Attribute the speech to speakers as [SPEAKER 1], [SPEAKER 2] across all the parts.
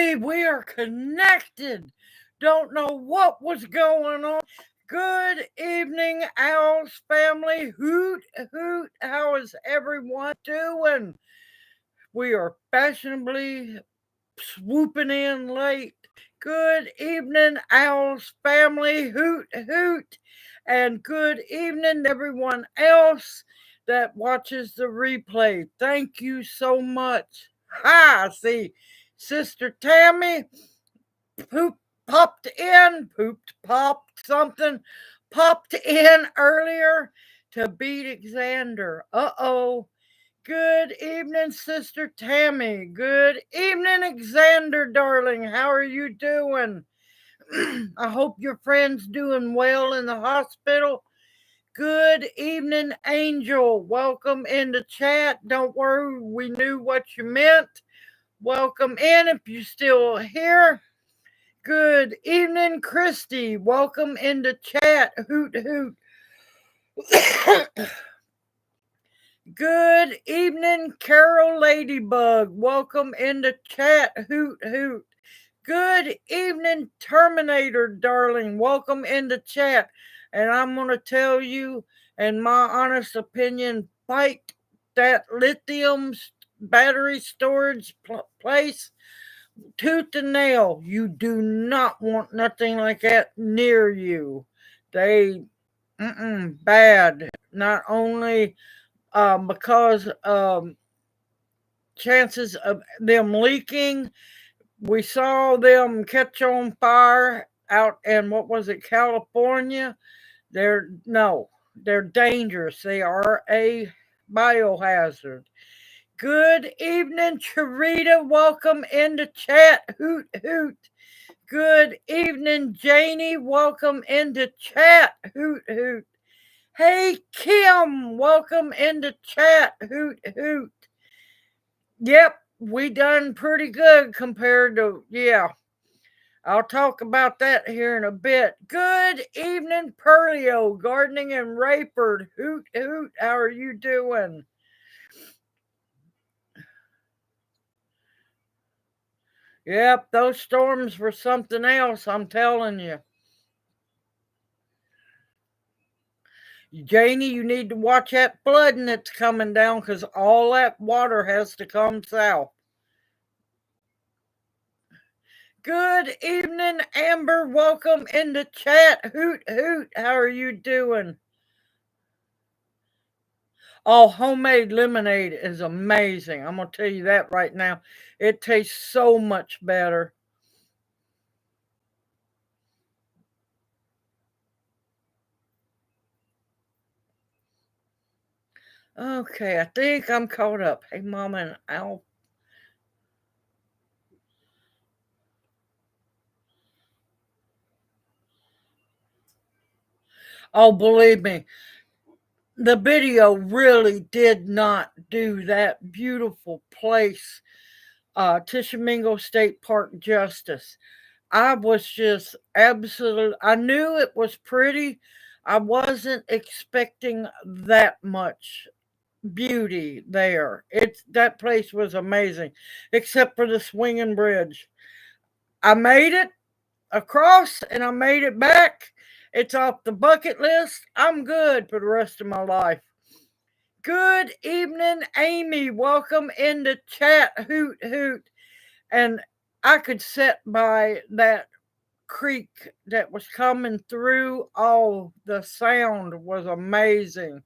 [SPEAKER 1] Hey, we are connected. Don't know what was going on. Good evening, OWLS family. Hoot, hoot. How is everyone doing? We are fashionably swooping in late. Good evening, OWLS family. Hoot, hoot. And good evening, everyone else that watches the replay. Thank you so much. Hi, see, Sister Tammy popped in earlier to beat Xander. Good evening, Sister Tammy. Good evening, Xander, darling. How are you doing? I hope your friend's doing well in the hospital. Good evening, Angel. Welcome in the chat. Don't worry, we knew what you meant. Welcome in if you're still here. Good evening, Christy. Welcome in the chat. Hoot, hoot. Good evening, Carol Ladybug. Welcome in the chat. Hoot, hoot. Good evening, Terminator, darling. Welcome in the chat. And I'm going to tell you, in my honest opinion, fight that lithium battery storage place tooth and nail. You do not want nothing like that near you. They, bad. Not only because chances of them leaking. We saw them catch on fire out in, what was it, California? They're dangerous. They are a biohazard. Good evening, Charita. Welcome in the chat. Hoot, hoot. Good evening, Janie. Welcome in the chat. Hoot, hoot. Hey, Kim. Welcome in the chat. Hoot, hoot. Yep, we done pretty good compared to, I'll talk about that here in a bit. Good evening, Perlio, Gardening in Rayford. Hoot, hoot. How are you doing? Yep, those storms were something else, I'm telling you. Janie, you need to watch that flooding that's coming down because all that water has to come south. Good evening, Amber. Welcome in the chat. Hoot, hoot. How are you doing? Oh, homemade lemonade is amazing. I'm going to tell you that right now. It tastes so much better. Okay, I think I'm caught up. Hey, Mama and Al. Oh, believe me, the video really did not do that beautiful place, Tishomingo State Park, justice. I was just absolutely, I knew it was pretty. I wasn't expecting that much beauty there. That place was amazing, except for the swinging bridge. I made it across and I made it back. It's off the bucket list. I'm good for the rest of my life. Good evening, Amy. Welcome in the chat. Hoot, hoot. And I could sit by that creek that was coming through. Oh, the sound was amazing.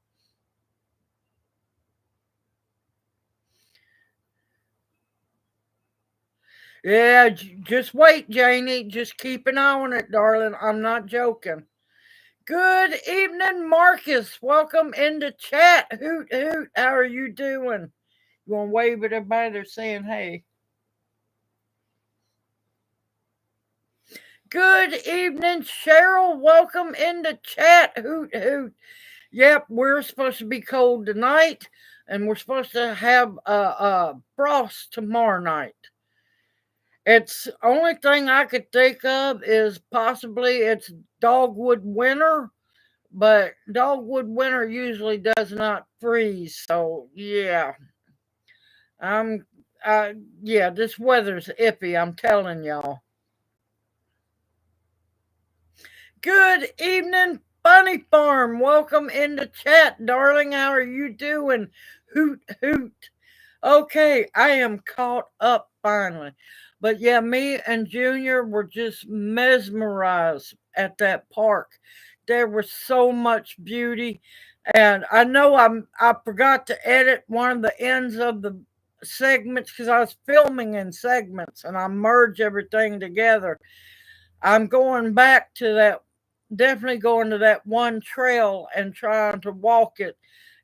[SPEAKER 1] Yeah, just wait, Janie. Just keep an eye on it, darling. I'm not joking. Good evening, Marcus. Welcome in the chat. Hoot, hoot. How are you doing? You want to wave at everybody? They're saying hey. Good evening, Cheryl. Welcome in the chat. Hoot, hoot. Yep, we're supposed to be cold tonight, and we're supposed to have frost tomorrow night. It's only thing I could think of is possibly it's dogwood winter, but dogwood winter usually does not freeze. So yeah, I'm yeah, this weather's iffy, I'm telling y'all. Good evening, Bunny Farm. Welcome in the chat, darling. How are you doing? Hoot, hoot. Okay, I am caught up finally. But yeah, me and Junior were just mesmerized at that park. There was so much beauty. And I know I forgot to edit one of the ends of the segments because I was filming in segments and I merge everything together. I'm going back to that, definitely going to that one trail and trying to walk it.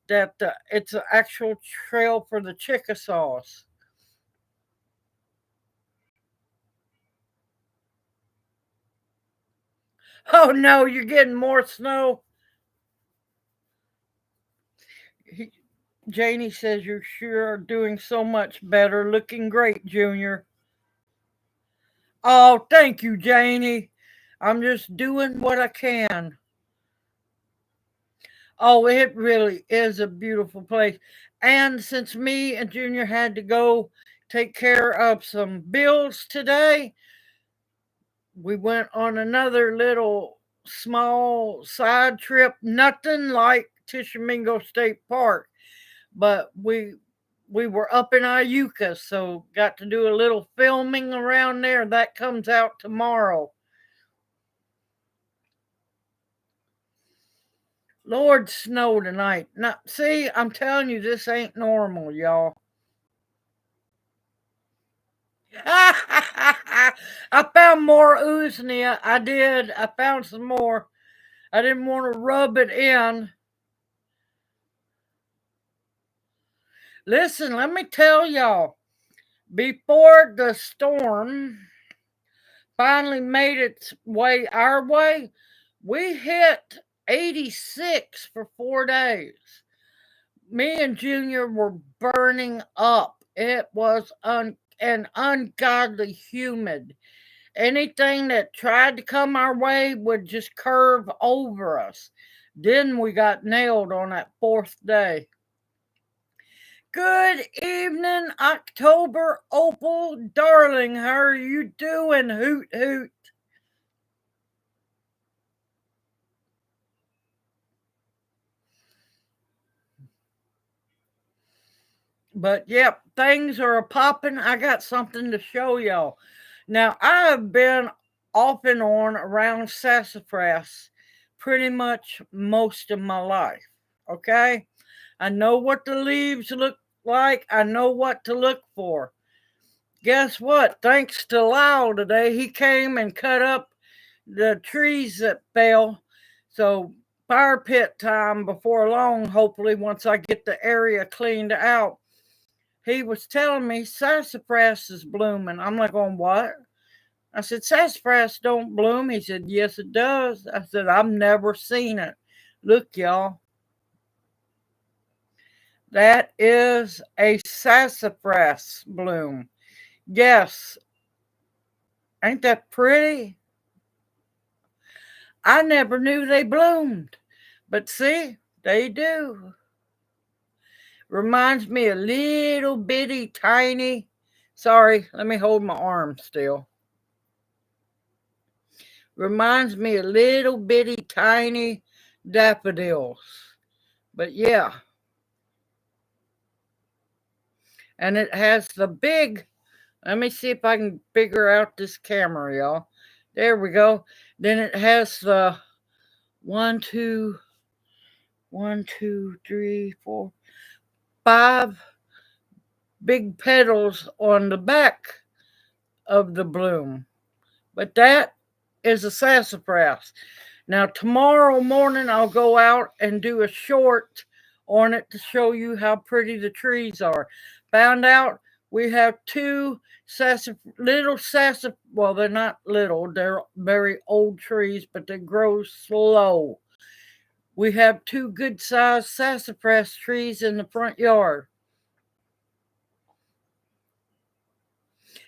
[SPEAKER 1] That it's an actual trail for the Chickasaws. Oh no, you're getting more snow. He, Janie says you sure are doing so much better. Looking great, Junior. Oh, thank you, Janie. I'm just doing what I can. Oh, it really is a beautiful place. And since me and Junior had to go take care of some bills today, we went on another little small side trip. Nothing like Tishomingo State Park, but we were up in Iuka, so got to do a little filming around there. That comes out tomorrow. Lord, snow tonight. Now, see, I'm telling you, this ain't normal, y'all. I found more Usnia. I did. I found some more. I didn't want to rub it in. Listen, let me tell y'all. Before the storm finally made its way our way, we hit 86 for 4 days. Me and Junior were burning up. It was an ungodly humid. Anything that tried to come our way would just curve over us. Then we got nailed on that fourth day. Good evening, October Opal, darling. How are you doing? Hoot, hoot. But yep, things are popping. I got something to show y'all. Now, I have been off and on around sassafras pretty much most of my life. Okay? I know what the leaves look like, I know what to look for. Guess what? Thanks to Lyle today, he came and cut up the trees that fell. So, fire pit time before long, hopefully, once I get the area cleaned out. He was telling me sassafras is blooming. I'm like, on what? I said, sassafras don't bloom. He said, yes, it does. I said, I've never seen it. Look, y'all. That is a sassafras bloom. Yes. Ain't that pretty? I never knew they bloomed. But see, they do. Reminds me a little bitty tiny. Sorry, let me hold my arm still. Reminds me a little bitty tiny daffodils. But yeah. And it has the big, let me see if I can figure out this camera, y'all. There we go. Then it has the 1, 2, 1, 2, 3, 4, 5 big petals on the back of the bloom. But that is a sassafras. Now, tomorrow morning, I'll go out and do a short on it to show you how pretty the trees are. Found out we have two little sassafras. Well, they're not little, they're very old trees, but they grow slow. We have two good sized sassafras trees in the front yard.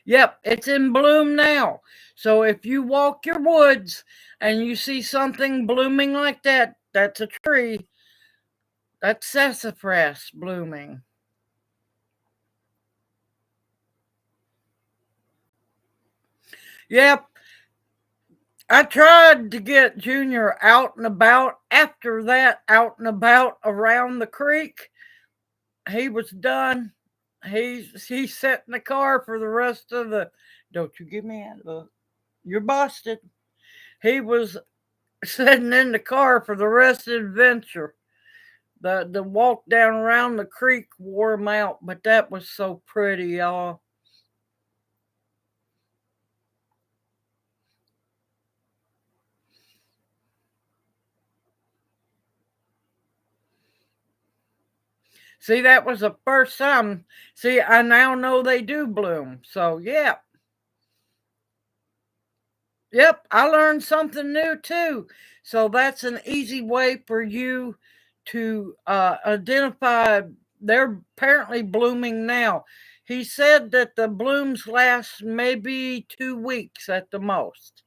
[SPEAKER 1] Yep, it's in bloom now. So if you walk your woods and you see something blooming like that, that's a tree. That's sassafras blooming. Yep. I tried to get Junior out and about. After that, out and about around the creek, he was done. He sat in the car for the rest of the. Don't you give me a. You're busted. He was sitting in the car for the rest of the adventure. The walk down around the creek wore him out, but that was so pretty, y'all. See, that was the first time. See, I now know they do bloom. So, yeah. Yep, I learned something new too. So that's an easy way for you to identify. They're apparently blooming now. He said that the blooms last maybe 2 weeks at the most.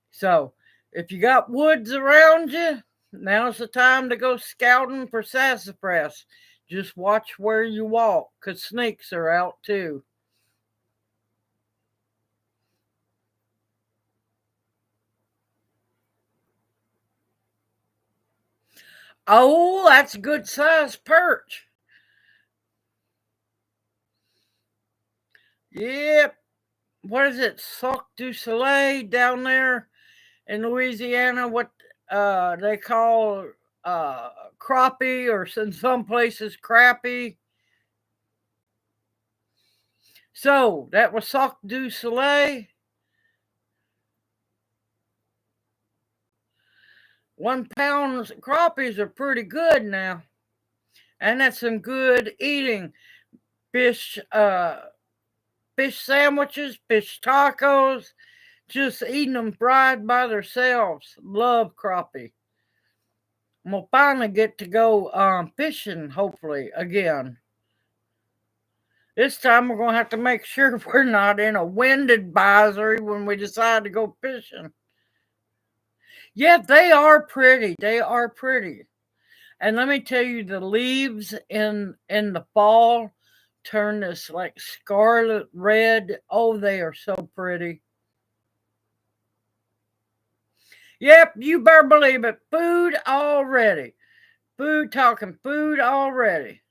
[SPEAKER 1] So if you got woods around you, now's the time to go scouting for sassafras. Just watch where you walk, because snakes are out too. Oh, that's a good sized perch. Yep. What is it? Sac du Soleil down there in Louisiana. What they call uh, crappie, or in some places crappie. So that was Sac du Soleil. 1 pound crappies are pretty good now, and that's some good eating. Fish, fish sandwiches, fish tacos. Just eating them fried by themselves. Love crappie. We'll finally get to go fishing, hopefully, again. This time we're going to have to make sure we're not in a wind advisory when we decide to go fishing. Yeah, they are pretty. They are pretty. And let me tell you, the leaves in the fall turn this like scarlet red. Oh, they are so pretty. Yep, you better believe it. Food already. Food, talking food already.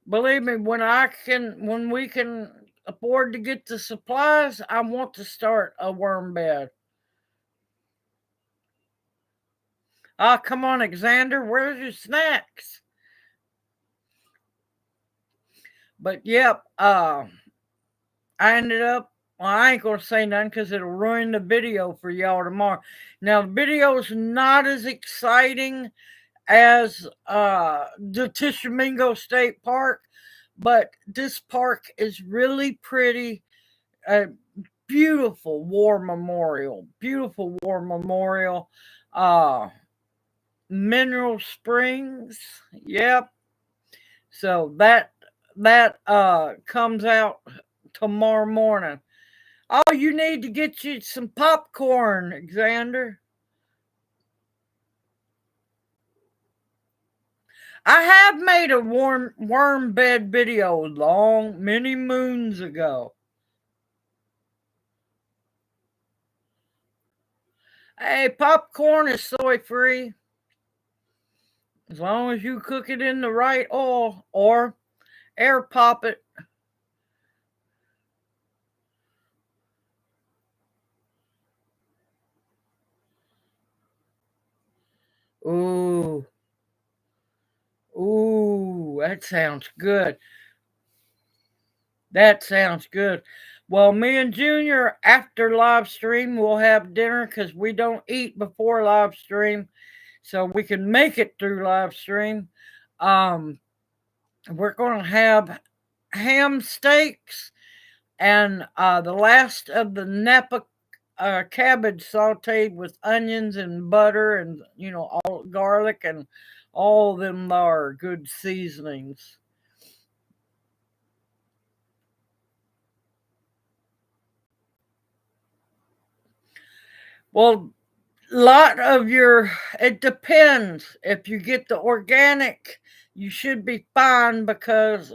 [SPEAKER 1] Believe me, when we can afford to get the supplies, I want to start a worm bed. Ah, come on, Alexander, where's your snacks? But yep, I ended up. Well, I ain't gonna say nothing because it'll ruin the video for y'all tomorrow. Now, the video's not as exciting as the Tishomingo State Park, but this park is really pretty. A beautiful war memorial. Beautiful war memorial. Uh, Mineral Springs. Yep. So that comes out tomorrow morning. Oh, you need to get you some popcorn, Alexander. I have made a worm bed video many moons ago. Hey, popcorn is soy free as long as you cook it in the right oil or air pop it. Ooh, ooh, that sounds good. That sounds good. Well, me and Junior, after live stream, we'll have dinner because we don't eat before live stream, so we can make it through live stream. Um, we're going to have ham steaks and the last of the Napa cabbage sauteed with onions and butter and all garlic and all them are good seasonings. Well, lot of it depends. If you get the organic, you should be fine because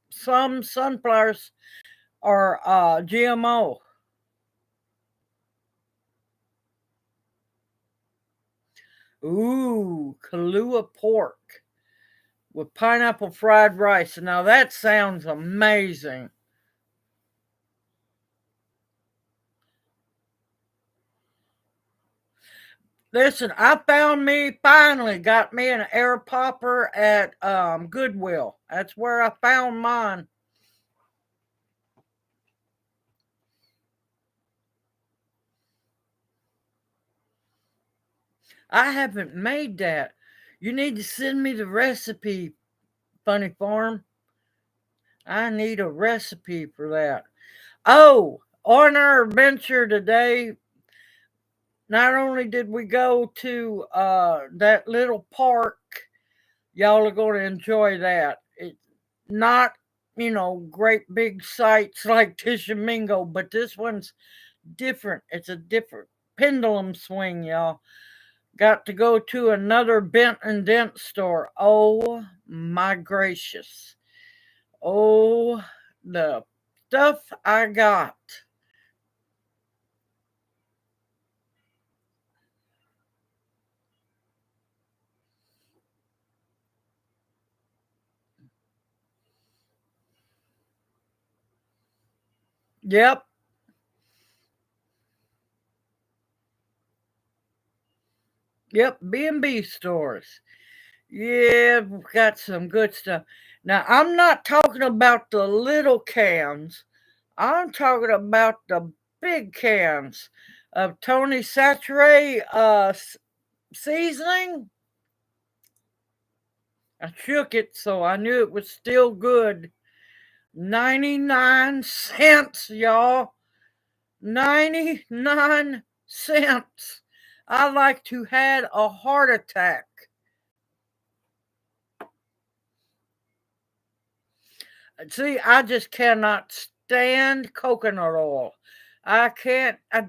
[SPEAKER 1] some sunflowers or GMO? Ooh, Kahlua pork with pineapple fried rice. Now that sounds amazing. Listen, I finally got me an air popper at Goodwill. That's where I found mine. I haven't made that. You need to send me the recipe, Funny Farm. I need a recipe for that. Oh, on our adventure today, not only did we go to that little park, y'all are going to enjoy that. It's not, great big sights like Tishomingo, but this one's different. It's a different pendulum swing, y'all. Got to go to another Bent and Dent store. Oh my gracious. Oh, the stuff I got. Yep, yep, B&B stores. Yeah, we've got some good stuff. Now, I'm not talking about the little cans. I'm talking about the big cans of Tony Satray seasoning. I shook it so I knew it was still good. 99 cents, y'all. 99 cents. I like to had a heart attack. See, I just cannot stand coconut oil. I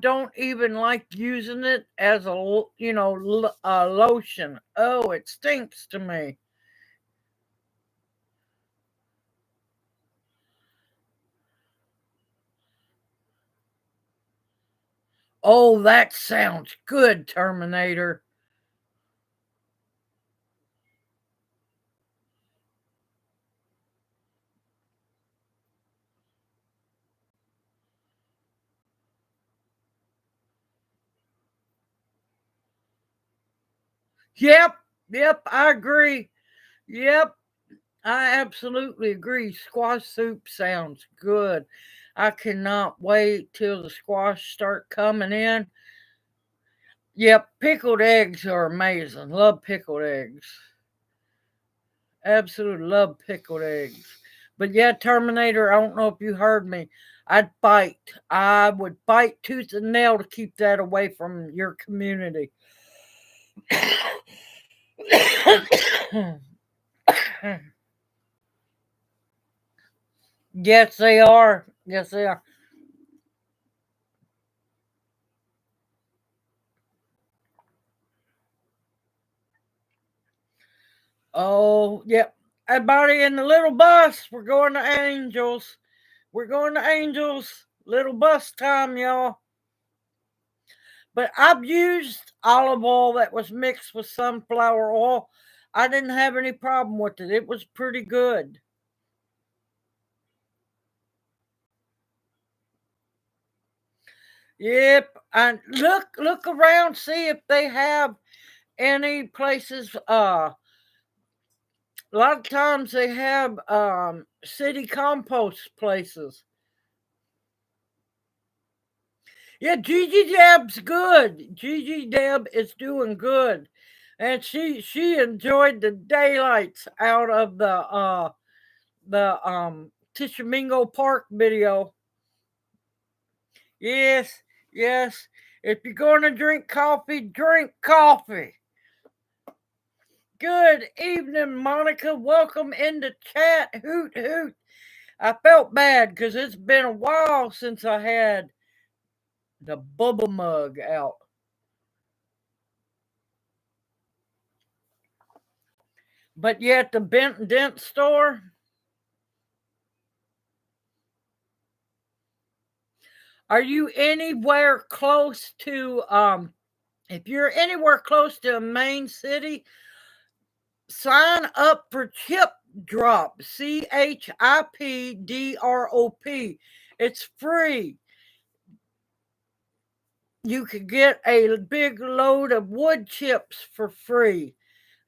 [SPEAKER 1] don't even like using it as a lotion. Oh, it stinks to me. Oh, that sounds good, Terminator. Yep, yep, I agree. Yep, I absolutely agree. Squash soup sounds good. I cannot wait till the squash start coming in. Yep, pickled eggs are amazing. Love pickled eggs. Absolutely love pickled eggs. But yeah, Terminator, I don't know if you heard me. I'd fight. I would fight tooth and nail to keep that away from your community. Yes, they are. Yes, they are. Oh, yep. Everybody in the little bus. We're going to Angels. We're going to Angels. Little bus time, y'all. But I've used olive oil that was mixed with sunflower oil. I didn't have any problem with it. It was pretty good. Yep. And look around, see if they have any places. A lot of times they have city compost places. Yeah, Gigi Deb's good. Gigi Deb is doing good. And she enjoyed the daylights out of the Tishomingo Park video. Yes, yes. If you're going to drink coffee, drink coffee. Good evening, Monica. Welcome into chat. Hoot hoot. I felt bad because it's been a while since I had the bubble mug out. But yet the Bent and Dent store, Are you anywhere close to if you're anywhere close to a main city, sign up for Chip Drop, CHIPDROP. It's free. You could get a big load of wood chips for free,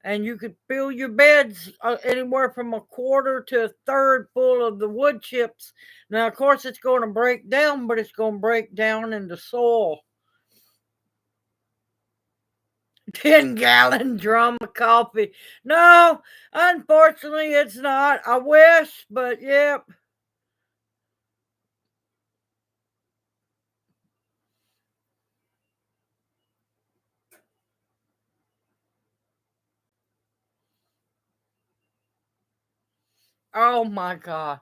[SPEAKER 1] and you could fill your beds anywhere from a quarter to a third full of the wood chips. Now, of course, it's going to break down, but it's going to break down into soil. 10-gallon drum of coffee. No, unfortunately, it's not. I wish, but yep. Oh my God.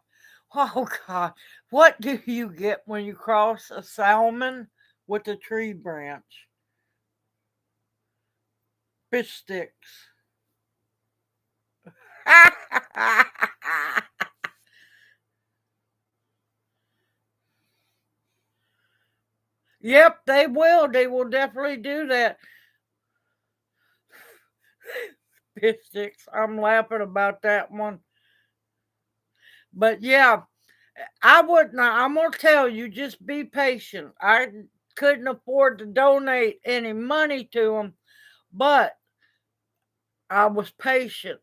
[SPEAKER 1] Oh God. What do you get when you cross a salmon with a tree branch? Fish sticks. Yep, they will. They will definitely do that. Fish sticks. I'm laughing about that one. But yeah, I would not. I'm gonna tell you, just be patient. I couldn't afford to donate any money to them, but I was patient.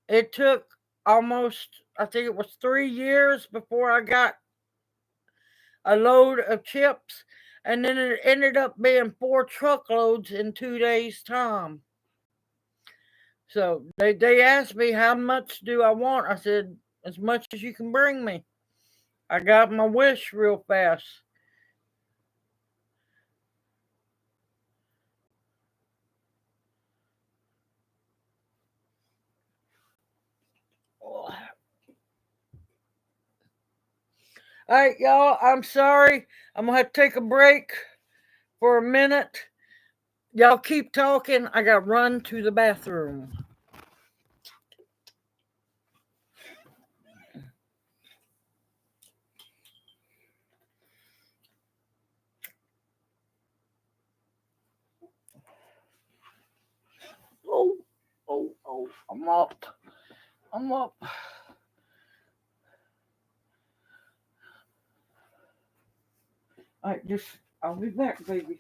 [SPEAKER 1] It took almost, I think it was 3 years before I got a load of chips, and then it ended up being 4 truckloads in 2 days' time. So they asked me how much do I want. I said as much as you can bring me. I got my wish real fast. All right, y'all. I'm sorry. I'm gonna have to take a break for a minute. Y'all keep talking. I gotta run to the bathroom. Oh, oh, I'm up. I'm up. All right, just I'll be back, baby.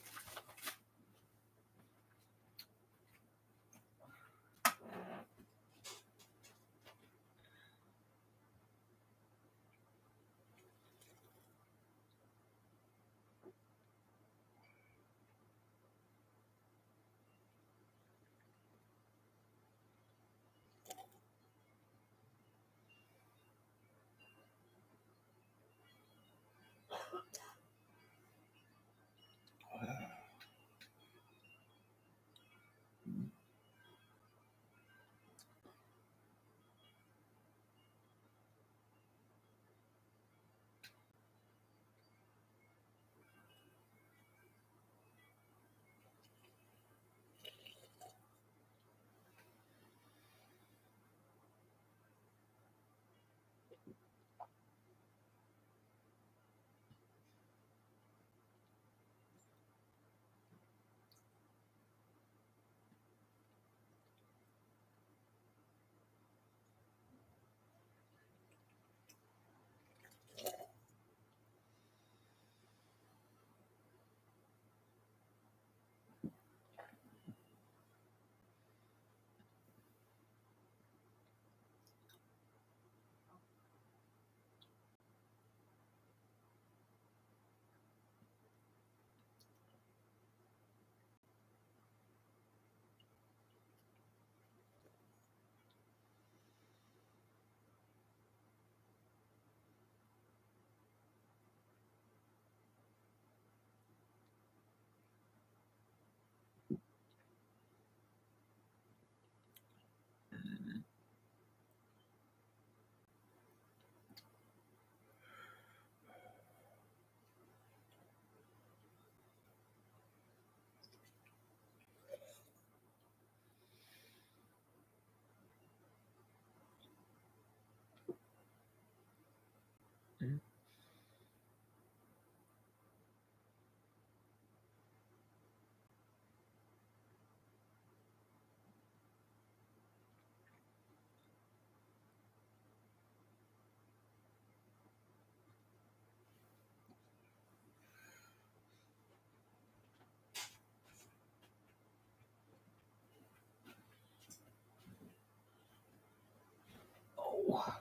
[SPEAKER 1] Oh,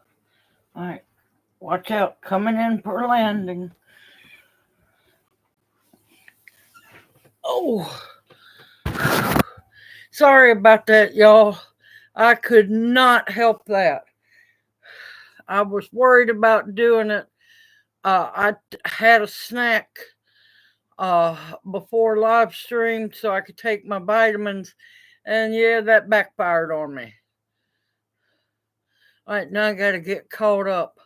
[SPEAKER 1] all right. Watch out. Coming in for landing. Oh, sorry about that, y'all. I could not help that. I was worried about doing it. I had a snack before live stream so I could take my vitamins, and yeah, that backfired on me. All right, now I got to get caught up.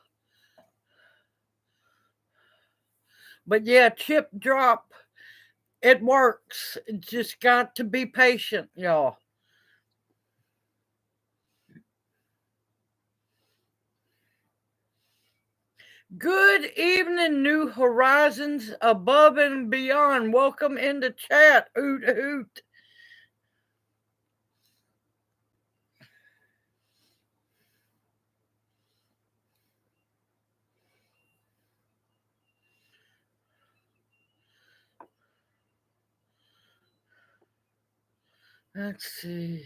[SPEAKER 1] But yeah, chip drop, it works. Just got to be patient, y'all. Good evening, New Horizons above and beyond. Welcome into chat. Hoot hoot. Let's see.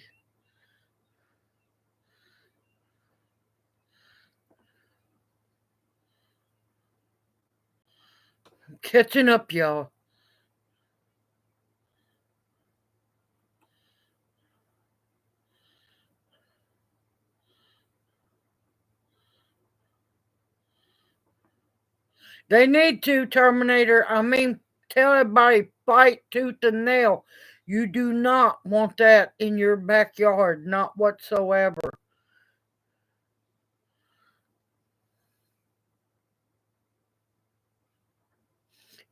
[SPEAKER 1] I'm catching up, y'all. They need to, Terminator. I mean, tell everybody, fight tooth and nail. You do not want that in your backyard, not whatsoever.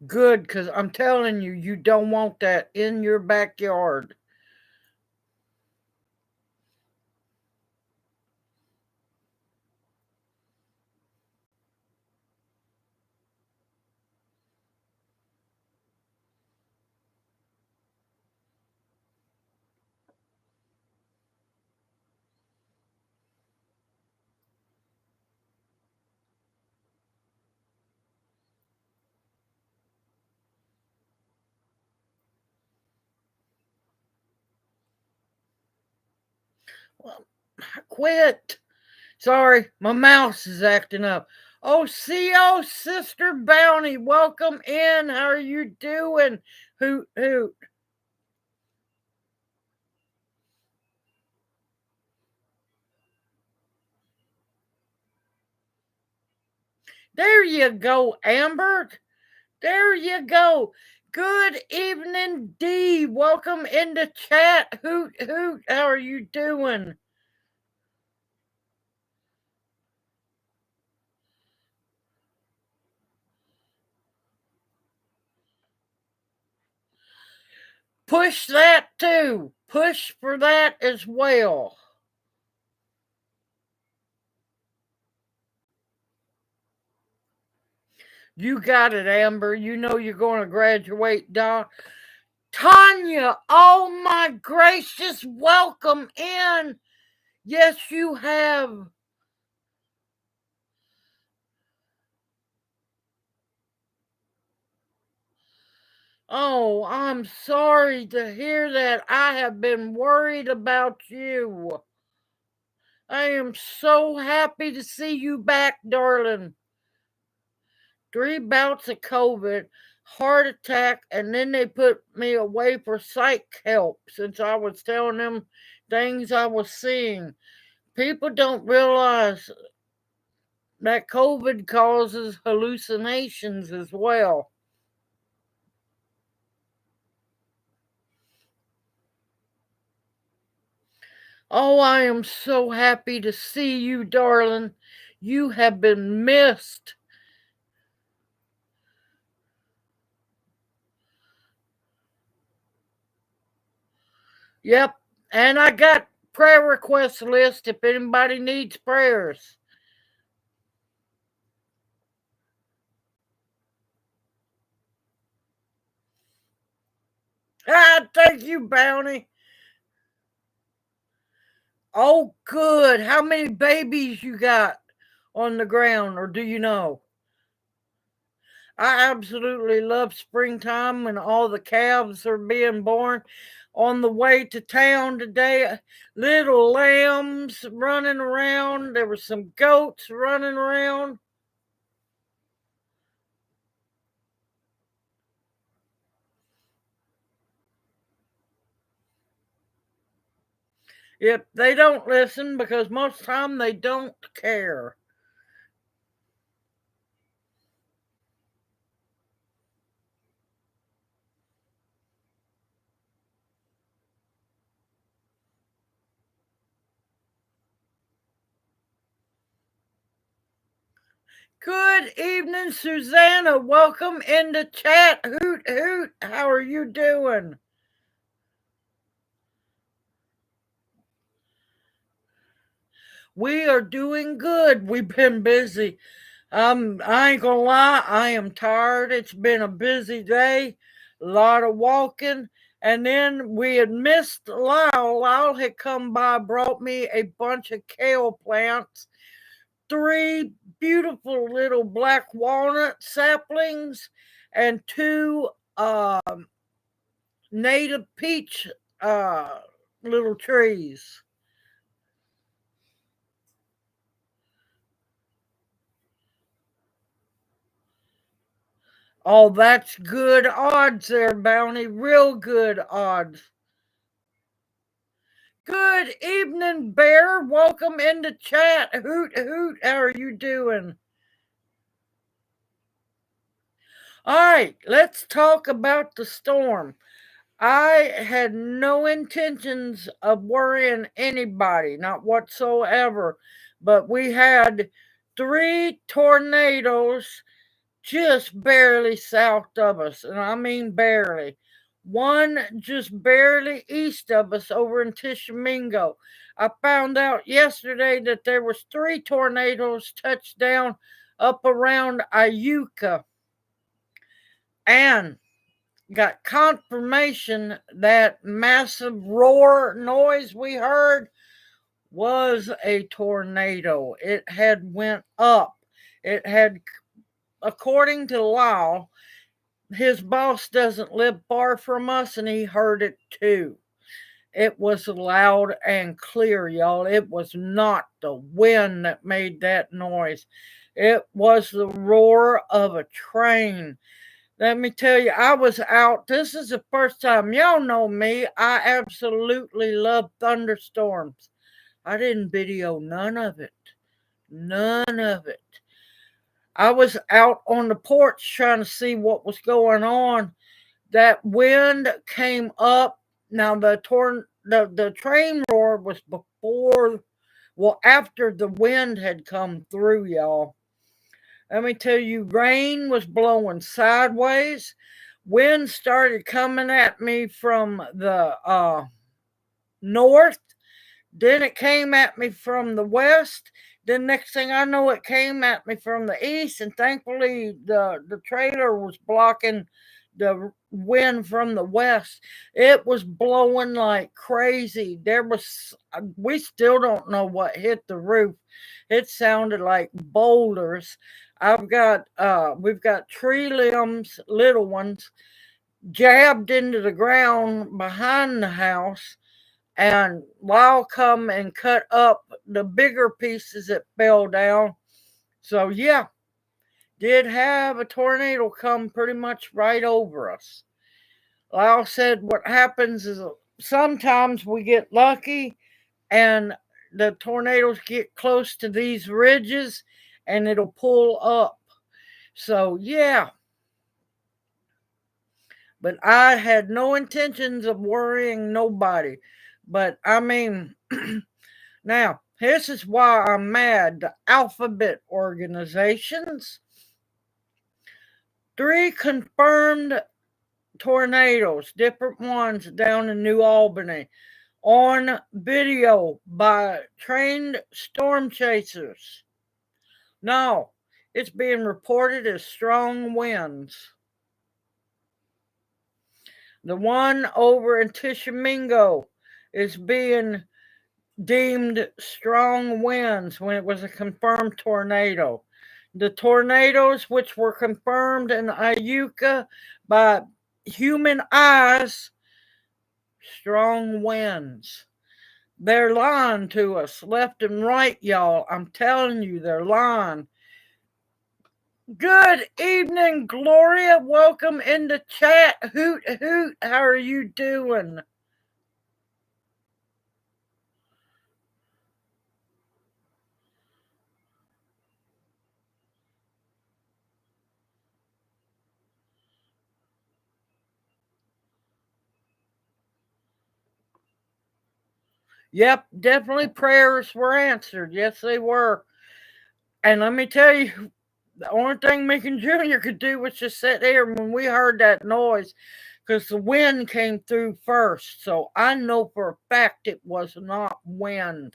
[SPEAKER 1] Good, because I'm telling you, you don't want that in your backyard. Well, quit. Sorry, my mouse is acting up. Oh, CO Sister Bounty, welcome in. How are you doing? Hoot, hoot. There you go, Amber. There you go. Good evening, D. Welcome into chat. Hoot, hoot. How are you doing? Push that too. Push for that as well. You got it, Amber. You know you're going to graduate, Doc. Tanya, oh my gracious, welcome in. Yes, you have. Oh, I'm sorry to hear that. I have been worried about you. I am so happy to see you back, darling. 3 bouts of COVID, heart attack, and then they put me away for psych help since I was telling them things I was seeing. People don't realize that COVID causes hallucinations as well. Oh, I am so happy to see you, darling. You have been missed. Yep. And I got prayer request list if anybody needs prayers. Ah, thank you, Bounty. Oh, good. How many babies you got on the ground, or do you know? I absolutely love springtime when all the calves are being born. On the way to town today, little lambs running around. There were some goats running around. Yep, they don't listen because most of the time they don't care. Good evening, Susanna. Welcome into chat. Hoot hoot. How are you doing? We are doing good. We've been busy. I ain't gonna lie, I am tired. It's been a busy day, a lot of walking. And then we had missed Lyle. Lyle had come by, brought me a bunch of kale plants, three beautiful little black walnut saplings, and two native peach uh, little trees. Oh, that's good odds there, Bounty. Real good odds. Good evening, Bear. Welcome into chat. Hoot hoot. How are you doing? All right, let's talk about the storm. I had no intentions of worrying anybody, not whatsoever. But we had three tornadoes just barely south of us, and I mean barely. One just barely east of us over in Tishomingo. I found out yesterday that there was three tornadoes touched down up around Iuka, and got confirmation that massive roar noise we heard was a tornado. It had went up. It had, according to Lyle, his boss doesn't live far from us, and he heard it too. It was loud and clear, y'all. It was not the wind that made that noise. It was the roar of a train. Let me tell you, I was out. This is the first time. Y'all know me. I absolutely love thunderstorms. I didn't video none of it. None of it. I was out on the porch trying to see what was going on. That wind came up. Now the train roar was before, well, after the wind had come through, y'all. Let me tell you, rain was blowing sideways. Wind started coming at me from the north. Then it came at me from the west. Then next thing I know, it came at me from the east. And thankfully, the trailer was blocking the wind from the west. It was blowing like crazy. We still don't know what hit the roof. It sounded like boulders. We've got tree limbs, little ones, jabbed into the ground behind the house, and Lyle come and cut up the bigger pieces that fell down. So yeah, did have a tornado come pretty much right over us. Lyle said what happens is sometimes we get lucky and the tornadoes get close to these ridges and it'll pull up. So yeah, but I had no intentions of worrying nobody. But I mean, now, this is why I'm mad. The alphabet organizations, three confirmed tornadoes, different ones down in New Albany, on video by trained storm chasers. Now, it's being reported as strong winds. The one over in Tishomingo is being deemed strong winds when it was a confirmed tornado. The tornadoes, which were confirmed in Iuka by human eyes, strong winds. They're lying to us left and right, y'all. I'm telling you, they're lying. Good evening, Gloria. Welcome into chat. Hoot, hoot. How are you doing? Yep, definitely prayers were answered. Yes, they were. And let me tell you, the only thing me and Junior could do was just sit there when we heard that noise because the wind came through first. So I know for a fact it was not wind.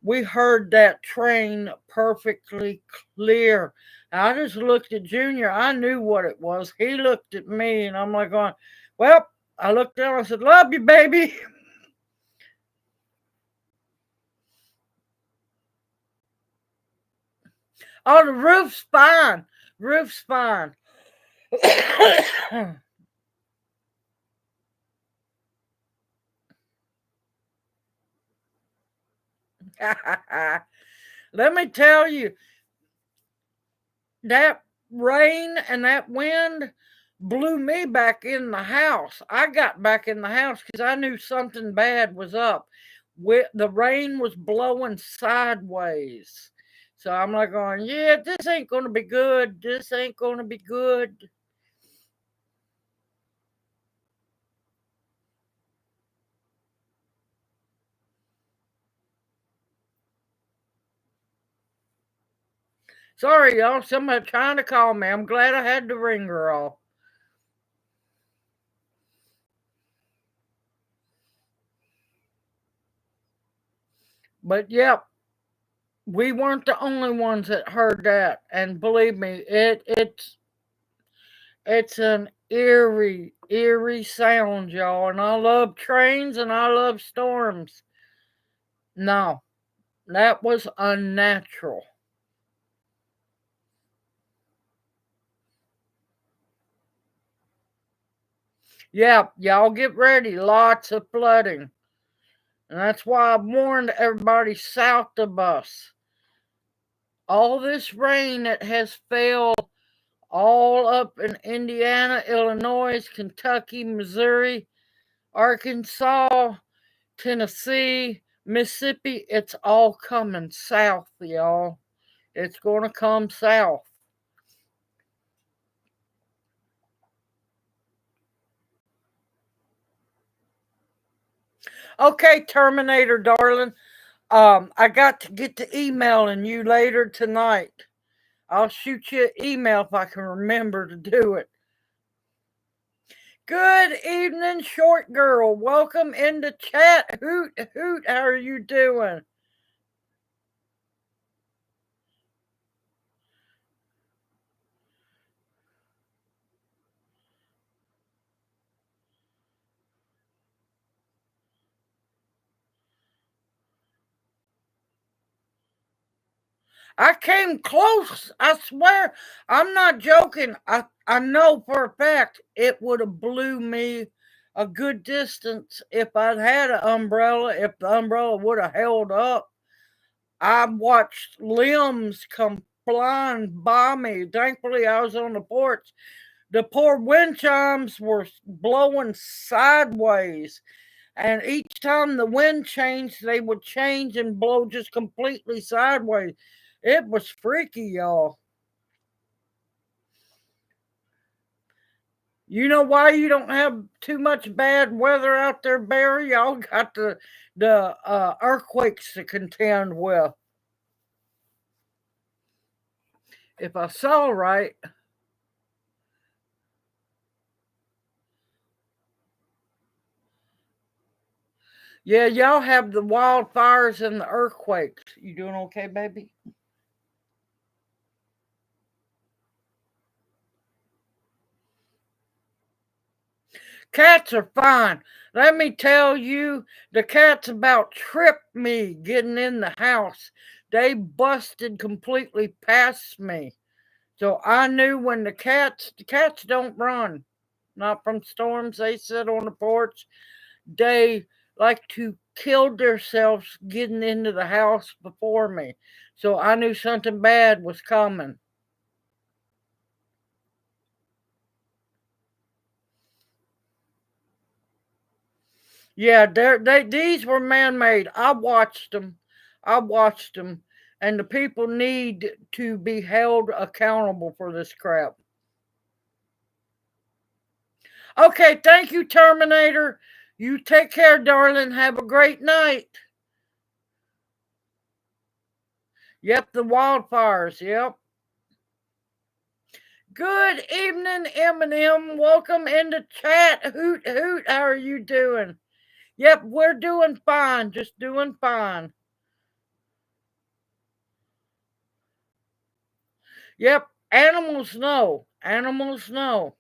[SPEAKER 1] We heard that train perfectly clear. I just looked at Junior. I knew what it was. He looked at me, and I'm like, going, well, I looked down. I said, love you, baby. Oh, the roof's fine. Roof's fine. Let me tell you, that rain and that wind blew me back in the house. I got back in the house because I knew something bad was up. The rain was blowing sideways. So I'm like going, yeah, this ain't going to be good. This ain't going to be good. Sorry, y'all. Somebody trying to call me. I'm glad I had the ringer off. But yep, we weren't the only ones that heard that. And believe me, it's an eerie, eerie sound, y'all. And I love trains and I love storms. No, that was unnatural. Yeah, y'all get ready. Lots of flooding. And that's why I warned everybody south of us. All this rain that has fell all up in Indiana, Illinois, Kentucky, Missouri, Arkansas, Tennessee, Mississippi, it's all coming south, y'all. It's going to come south. Okay, Terminator, darling. I got to get to emailing you later tonight. I'll shoot you an email if I can remember to do it. Good evening, short girl. Welcome into chat. Hoot, hoot. How are you doing? I came close. I swear. I'm not joking. I know for a fact it would have blew me a good distance if I'd had an umbrella, if the umbrella would have held up. I watched limbs come flying by me. Thankfully, I was on the porch. The poor wind chimes were blowing sideways. And each time the wind changed, they would change and blow just completely sideways. It was freaky, y'all. You know why you don't have too much bad weather out there, Barry? Y'all got the earthquakes to contend with. If I saw right, yeah, y'all have the wildfires and the earthquakes. You doing okay, baby? Cats are fine. Let me tell you, the cats about tripped me getting in the house They busted completely past me. So I knew when the cats don't run, not from storms. They sit on the porch. They like to kill themselves getting into the house before me. So I knew something bad was coming. Yeah, these were man-made. I watched them. I watched them. And the people need to be held accountable for this crap. Okay, thank you, Terminator. You take care, darling. Have a great night. Yep, the wildfires. Yep. Good evening, Eminem. Welcome in the chat. Hoot hoot. How are you doing? Yep, we're doing fine. Just doing fine. Yep, animals know. Animals know.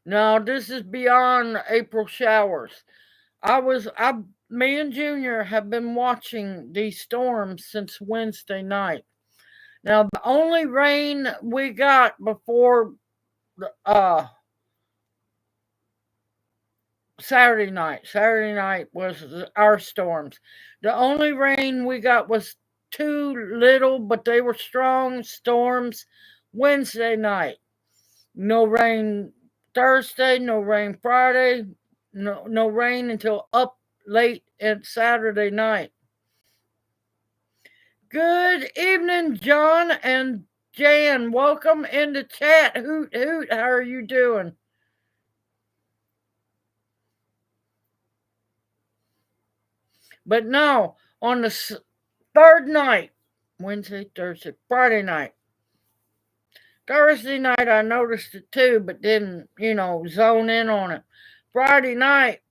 [SPEAKER 1] No, this is beyond April showers. Me and Junior have been watching these storms since Wednesday night. Now, the only rain we got before Saturday night. Saturday night was our storms. The only rain we got was two little, but they were strong storms Wednesday night. No rain Thursday, no rain Friday, no rain until up late at Saturday night. Good evening, John and Jan. Welcome in the chat. Hoot hoot. How are you doing? But no, on the third night, Wednesday, Thursday, Friday night. Thursday night, I noticed it too, but didn't, zone in on it. Friday night,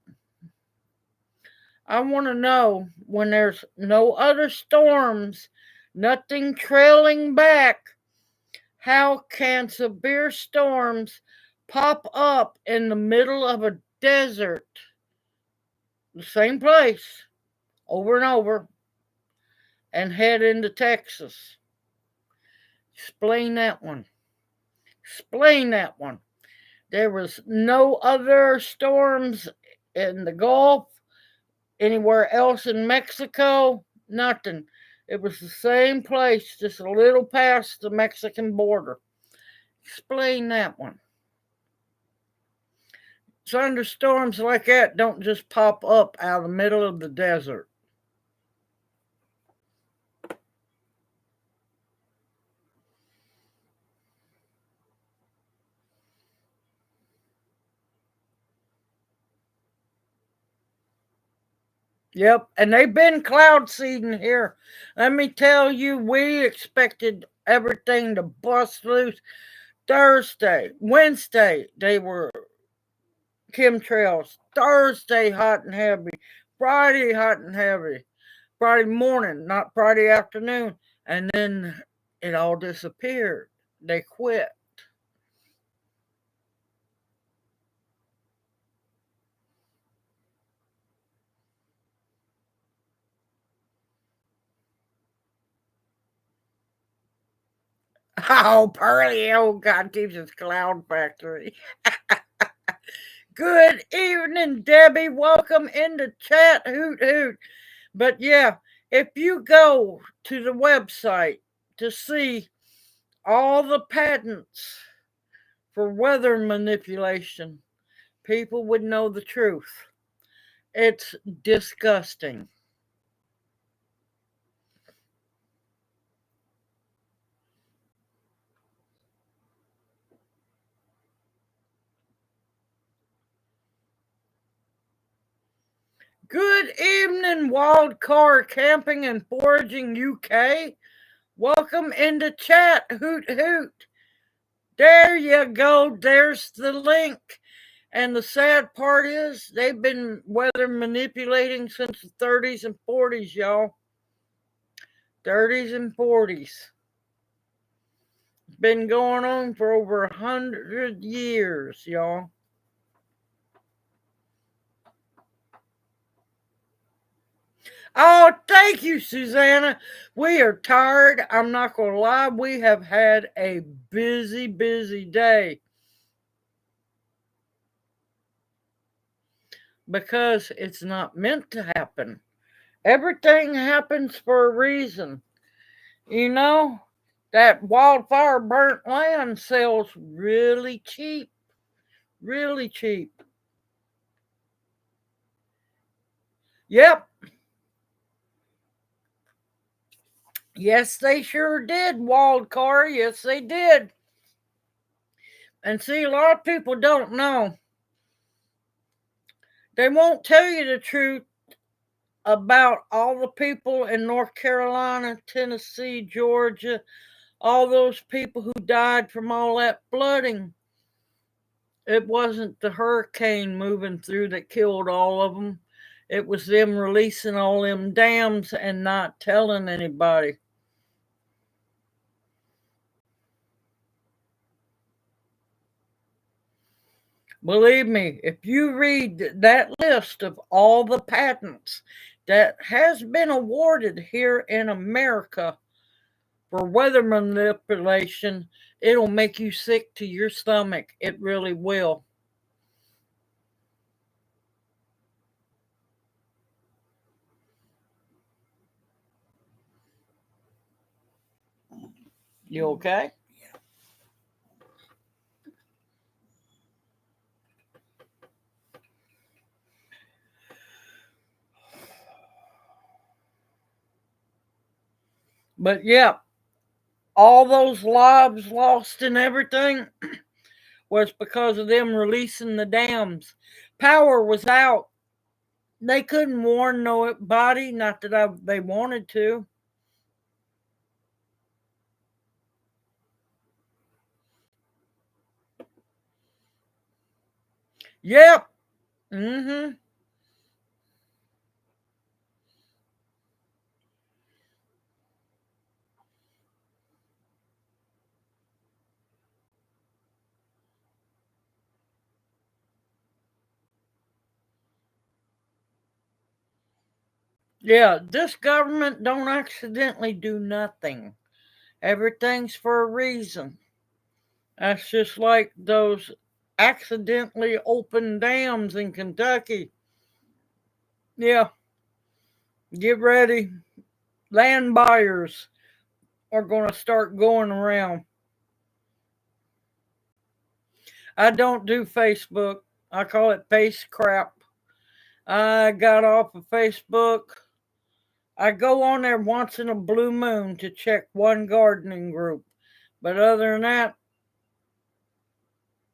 [SPEAKER 1] I want to know when there's no other storms, nothing trailing back, how can severe storms pop up in the middle of a desert, the same place, over and over, and head into Texas? Explain that one. Explain that one. There was no other storms in the Gulf, anywhere else in Mexico, nothing. It was the same place, just a little past the Mexican border. Explain that one. Thunderstorms like that don't just pop up out of the middle of the desert. Yep, and they've been cloud seeding here. Let me tell you, we expected everything to bust loose. Thursday, Wednesday, they were chemtrails. Thursday, hot and heavy. Friday, hot and heavy. Friday morning, not Friday afternoon. And then it all disappeared. They quit. Oh, Pearly, oh God, Jesus Cloud Factory. Good evening, Debbie. Welcome in the chat. Hoot hoot. But yeah, if you go to the website to see all the patents for weather manipulation, people would know the truth. It's disgusting. Good evening, Wild Car Camping and Foraging UK. Welcome into chat. Hoot hoot. There you go. There's the link. And the sad part is they've been weather manipulating since the 30s and 40s, y'all. 30s and 40s. Been going on for over 100 years, y'all. Oh, thank you, Susanna. We are tired. I'm not going to lie. We have had a busy, busy day because it's not meant to happen. Everything happens for a reason. You know, that wildfire burnt land sells really cheap, really cheap. Yep. Yes, they sure did, wild car. Yes, they did. And see, a lot of people don't know. They won't tell you the truth about all the people in North Carolina, Tennessee, Georgia, all those people who died from all that flooding. It wasn't the hurricane moving through that killed all of them. It was them releasing all them dams and not telling anybody. Believe me, if you read that list of all the patents that has been awarded here in America for weather manipulation, it'll make you sick to your stomach. It really will. You okay? But yeah, all those lives lost and everything was because of them releasing the dams. Power was out. They couldn't warn nobody, not that they wanted to. Yep. Mm-hmm. Yeah, this government don't accidentally do nothing. Everything's for a reason. That's just like those accidentally open dams in Kentucky. Yeah, get ready. Land buyers are going to start going around. I don't do Facebook. I call it face crap. I got off of Facebook. I go on there once in a blue moon to check one gardening group. But other than that,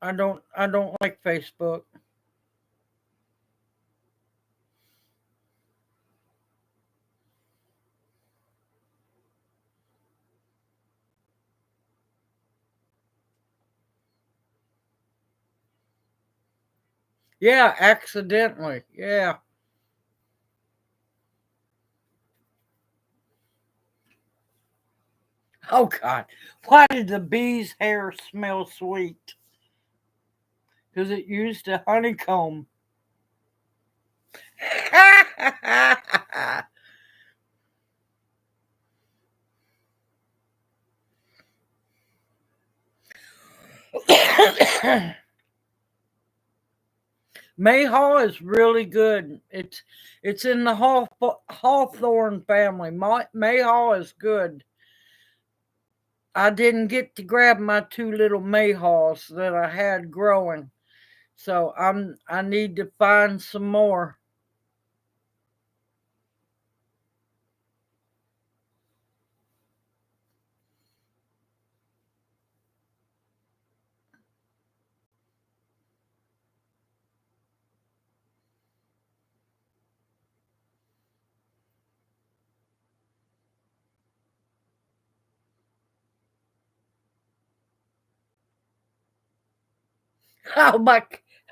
[SPEAKER 1] I don't like Facebook. Yeah, accidentally. Yeah. Oh God. Why did the bee's hair smell sweet? Because it used a honeycomb. Mayhaw is really good. It's in the hawthorn family. Mayhaw is good. I didn't get to grab my two little mayhaws that I had growing, so I need to find some more. Oh my,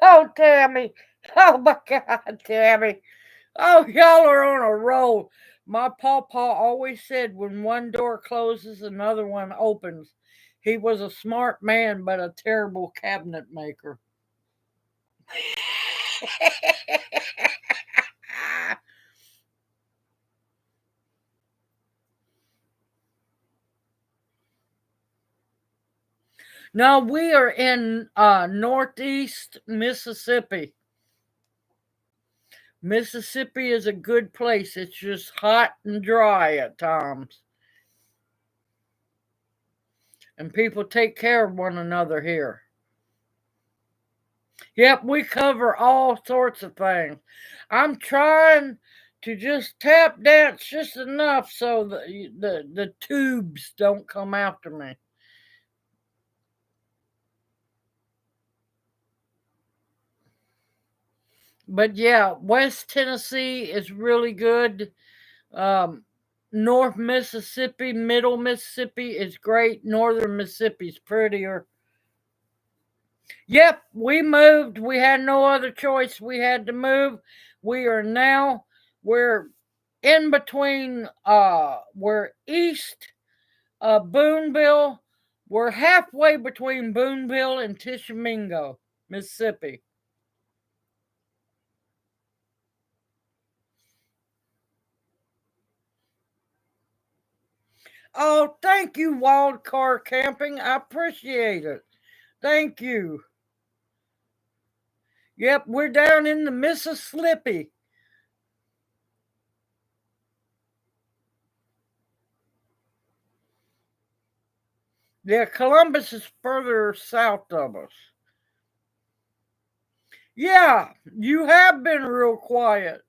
[SPEAKER 1] oh Tammy, oh my God, Tammy, oh y'all are on a roll. My pawpaw always said when one door closes, another one opens. He was a smart man, but a terrible cabinet maker. No, we are in northeast Mississippi. Mississippi is a good place. It's just hot and dry at times. And people take care of one another here. Yep, we cover all sorts of things. I'm trying to just tap dance just enough so the tubes don't come after me. But yeah, West Tennessee is really good. Um, North Mississippi, Middle Mississippi is great. Northern Mississippi's prettier. Yep, we moved. We had no other choice. We had to move. We're in between we're east Booneville. We're halfway between Booneville and Tishomingo, Mississippi. Oh, thank you, Wild Car Camping. I appreciate it. Thank you. Yep, we're down in the Mississippi. Yeah, Columbus is further south of us. Yeah, you have been real quiet.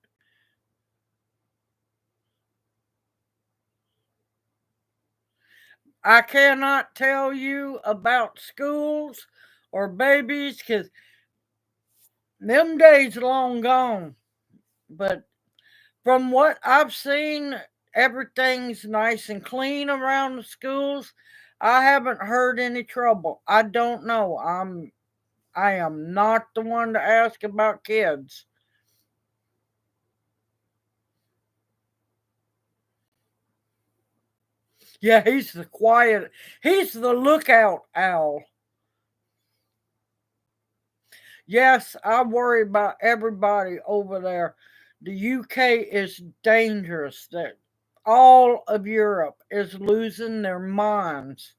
[SPEAKER 1] I cannot tell you about schools or babies because them days are long gone. But from what I've seen, everything's nice and clean around the schools. I haven't heard any trouble. I don't know. I am not the one to ask about kids. Yeah, he's the lookout owl. Yes, I worry about everybody over there. The UK is dangerous. That all of Europe is losing their minds.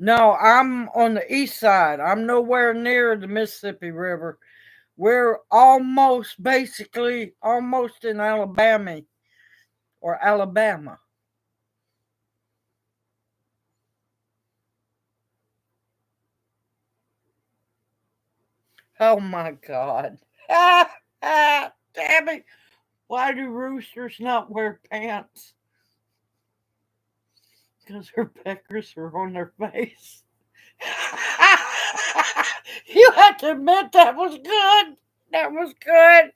[SPEAKER 1] No, I'm on the east side. I'm nowhere near the Mississippi River. We're almost basically almost in Alabama or Alabama. Oh my God. Damn it. Why do roosters not wear pants? Because her peckers are on their face. You have to admit that was good. That was good.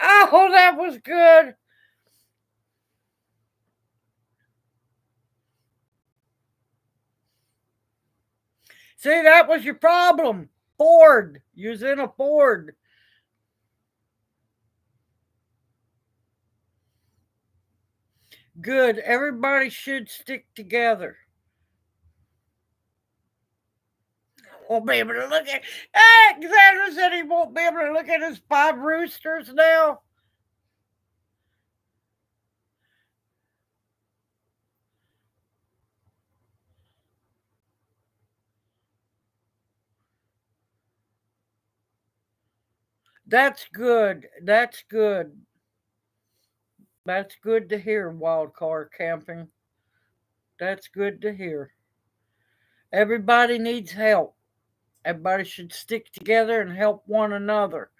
[SPEAKER 1] Oh, that was good. See, that was your problem. Ford. You was in a Ford. Good. Everybody should stick together. Won't be able to look at. Alexander said he won't be able to look at his five roosters now. That's good. That's good. That's good to hear, wild card camping. That's good to hear. Everybody needs help. Everybody should stick together and help one another.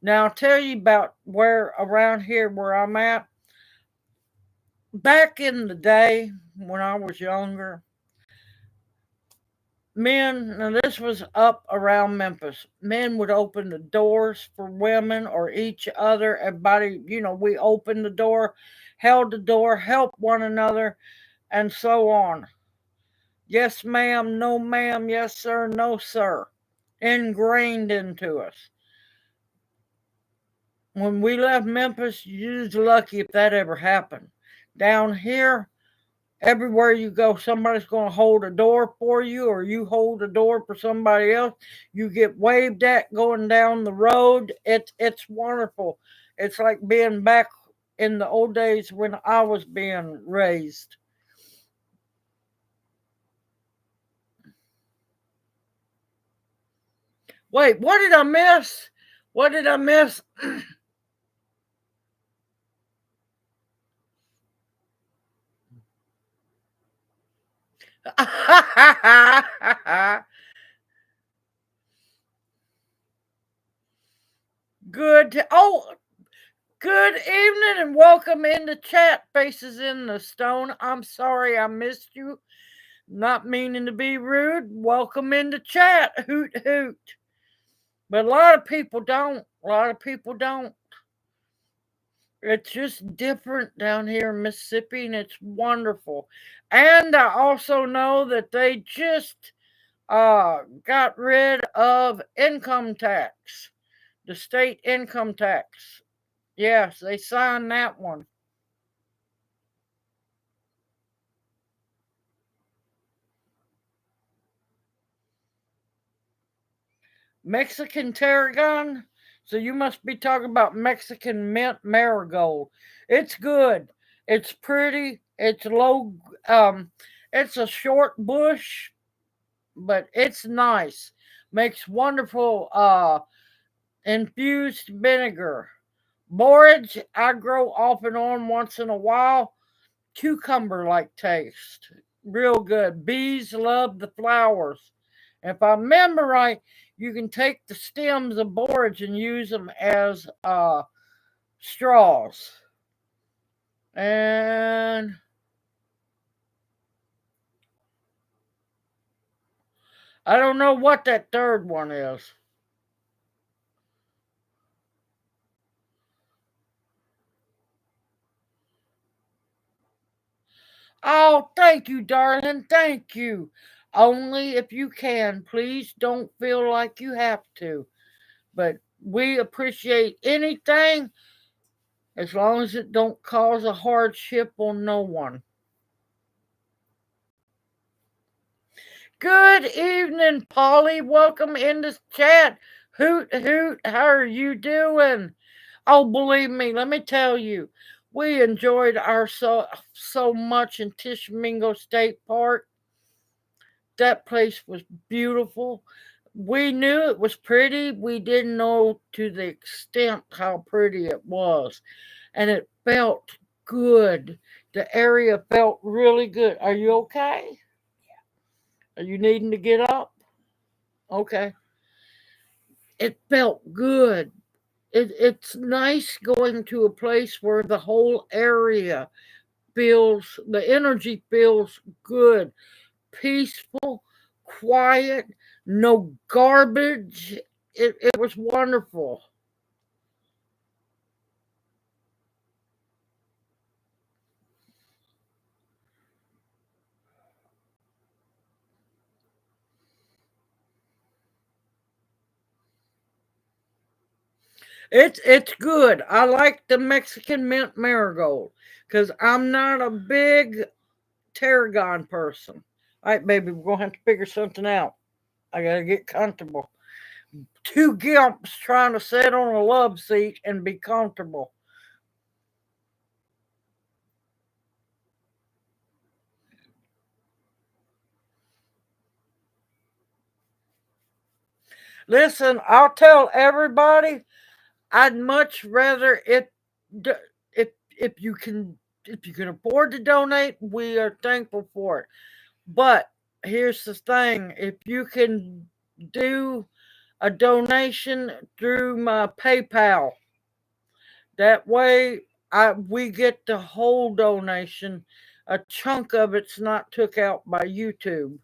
[SPEAKER 1] Now, I'll tell you about where around here where I'm at. Back in the day when I was younger, men, now this was up around Memphis, men would open the doors for women or each other. Everybody, we opened the door, held the door, helped one another, and so on. Yes, ma'am, no, ma'am, yes, sir, no, sir. ingrained into us. When we left Memphis, you was lucky if that ever happened. Down here, everywhere you go, somebody's going to hold a door for you, or you hold a door for somebody else. You get waved at going down the road. It's wonderful. It's like being back in the old days when I was being raised. Wait, what did I miss? What did I miss? Oh, good evening and welcome in the chat, Faces in the Stone. I'm sorry I missed you. Not meaning to be rude. Welcome in the chat. Hoot hoot. But a lot of people don't. A lot of people don't. It's just different down here in Mississippi and it's wonderful. And I also know that they just got rid of income tax, the state income tax. Yes, they signed that one. Mexican tarragon. So you must be talking about Mexican mint marigold. It's good. It's pretty. It's low. It's a short bush, but it's nice. Makes wonderful infused vinegar. Borage, I grow off and on once in a while. Cucumber like taste. Real good. Bees love the flowers. If I remember right, you can take the stems of borage and use them as straws. And I don't know what that third one is. Oh, thank you, darling. Thank you. Only if you can. Please don't feel like you have to. But we appreciate anything as long as it don't cause a hardship on no one. Good evening, Polly. Welcome in the chat. Hoot hoot, how are you doing? Oh, believe me, let me tell you, we enjoyed our so much in Tishomingo State Park. That place was beautiful. We knew it was pretty. We didn't know to the extent how pretty it was. And it felt good. The area felt really good. Are you okay? Are you needing to get up? Okay. It felt good. It's nice going to a place where the whole area the energy feels good, peaceful, quiet, no garbage. It was wonderful. It's good. I like the Mexican mint marigold because I'm not a big tarragon person. All right, baby, we're gonna have to figure something out. I gotta get comfortable. Two gimps trying to sit on a love seat and be comfortable. Listen, I'll tell everybody I'd much rather it if you can afford to donate, we are thankful for it. But here's the thing: if you can do a donation through my PayPal, that way we get the whole donation. A chunk of it's not took out by YouTube.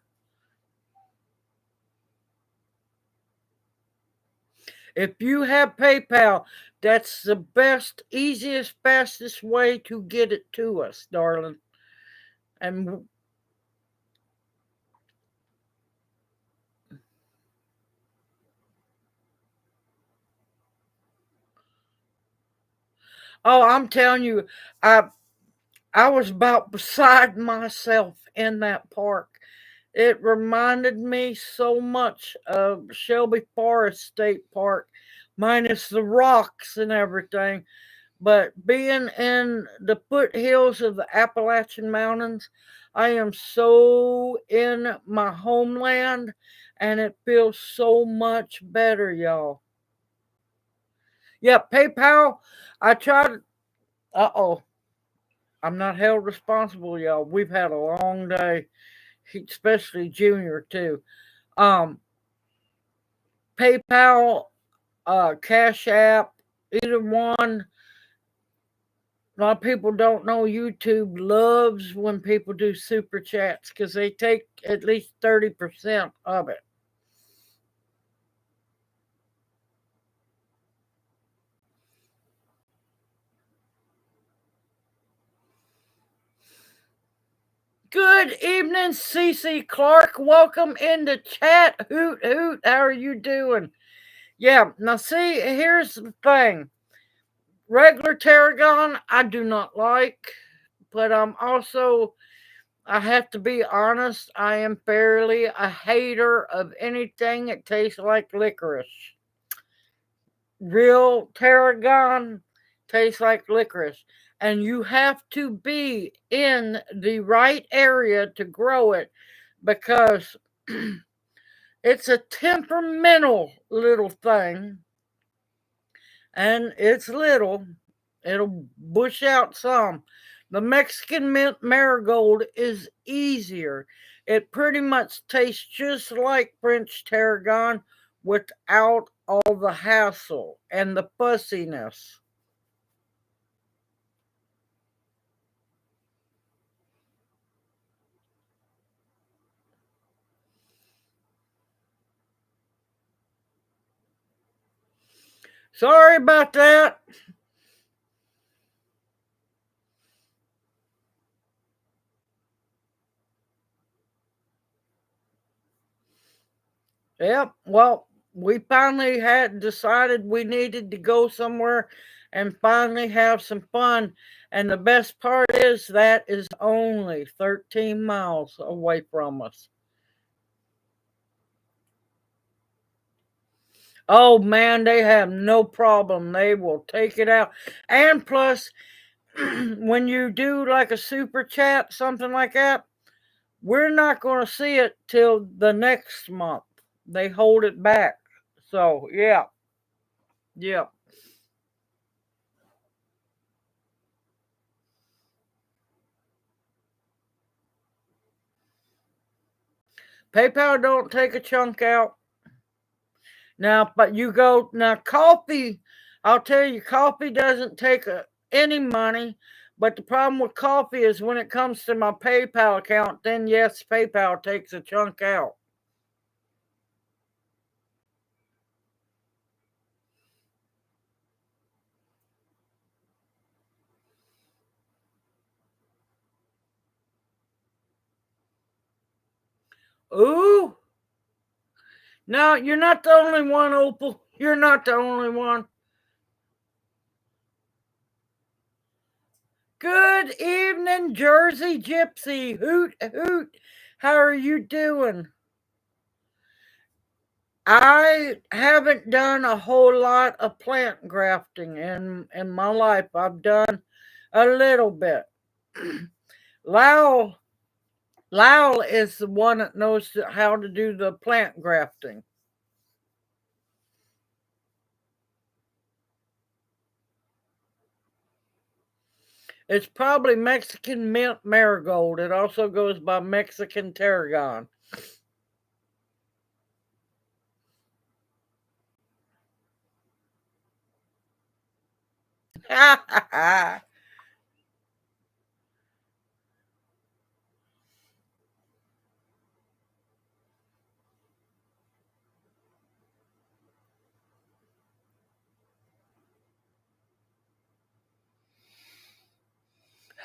[SPEAKER 1] If you have PayPal, that's the best, easiest, fastest way to get it to us, darling. And Oh, I'm telling you, I I was about beside myself in that park. It reminded me so much of Shelby Forest State Park, minus the rocks and everything. But being in the foothills of the Appalachian Mountains, I am so in my homeland and it feels so much better, y'all. Yeah, PayPal, I tried. Uh oh, I'm not held responsible, y'all. We've had a long day, especially Junior, too. Um, PayPal, Cash App, either one. A lot of people don't know YouTube loves when people do super chats because they take at least 30% of it. Good evening, Cece Clark. Welcome into chat. Hoot hoot. How are you doing? Yeah, now see, here's the thing. Regular tarragon, I do not like, but I'm also, I have to be honest, I am fairly a hater of anything that tastes like licorice. Real tarragon tastes like licorice. And you have to be in the right area to grow it because it's a temperamental little thing and it's little. It'll bush out some. The Mexican mint marigold is easier. It pretty much tastes just like French tarragon without all the hassle and the fussiness. Sorry about that. Yep. Well, we finally had decided we needed to go somewhere and finally have some fun. And the best part is that is only 13 miles away from us. Oh man, they have no problem. They will take it out. And plus, when you do like a super chat, something like that, we're not going to see it till the next month. They hold it back. So, yeah, yeah. PayPal don't take a chunk out. Now, but you go, now coffee, I'll tell you, coffee doesn't take any money. But the problem with coffee is when it comes to my PayPal account, then yes, PayPal takes a chunk out. Ooh, no, you're not the only one, Opal. You're not the only one. Good evening, Jersey Gypsy. Hoot, hoot. How are you doing? I haven't done a whole lot of plant grafting in my life. I've done a little bit. Lowell, Lowell is the one that knows how to do the plant grafting. It's probably Mexican mint marigold. It also goes by Mexican tarragon.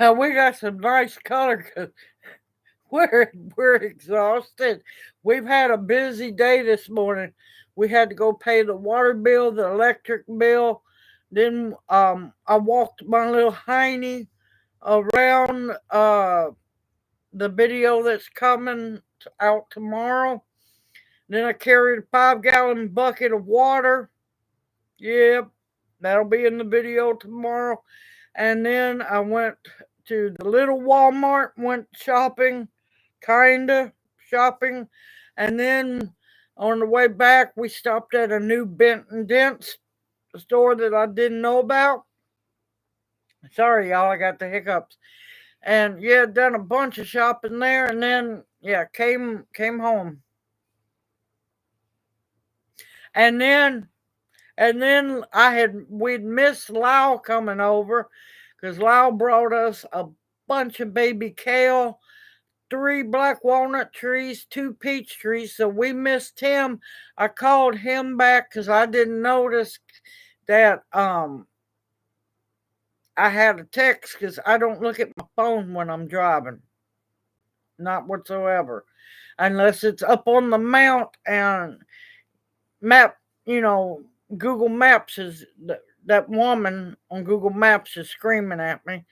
[SPEAKER 1] We got some nice color because we're exhausted. We've had a busy day this morning. We had to go pay the water bill, the electric bill, Then I walked my little hiney around the video that's coming out tomorrow. Then I carried a 5-gallon bucket of water. Yep, that'll be in the video tomorrow. And then I went to the little Walmart, went shopping, kinda shopping. And then on the way back, we stopped at a new Benton Dents store that I didn't know about. Sorry, y'all, I got the hiccups. And yeah, done a bunch of shopping there, and then yeah, came home. And then we'd missed Lyle coming over because Lyle brought us a bunch of baby kale, 3 black walnut trees, 2 peach trees. So we missed him. I called him back because I didn't notice that I had a text because I don't look at my phone when I'm driving. Not whatsoever. Unless it's up on the mount and map, Google Maps is that woman on Google Maps is screaming at me.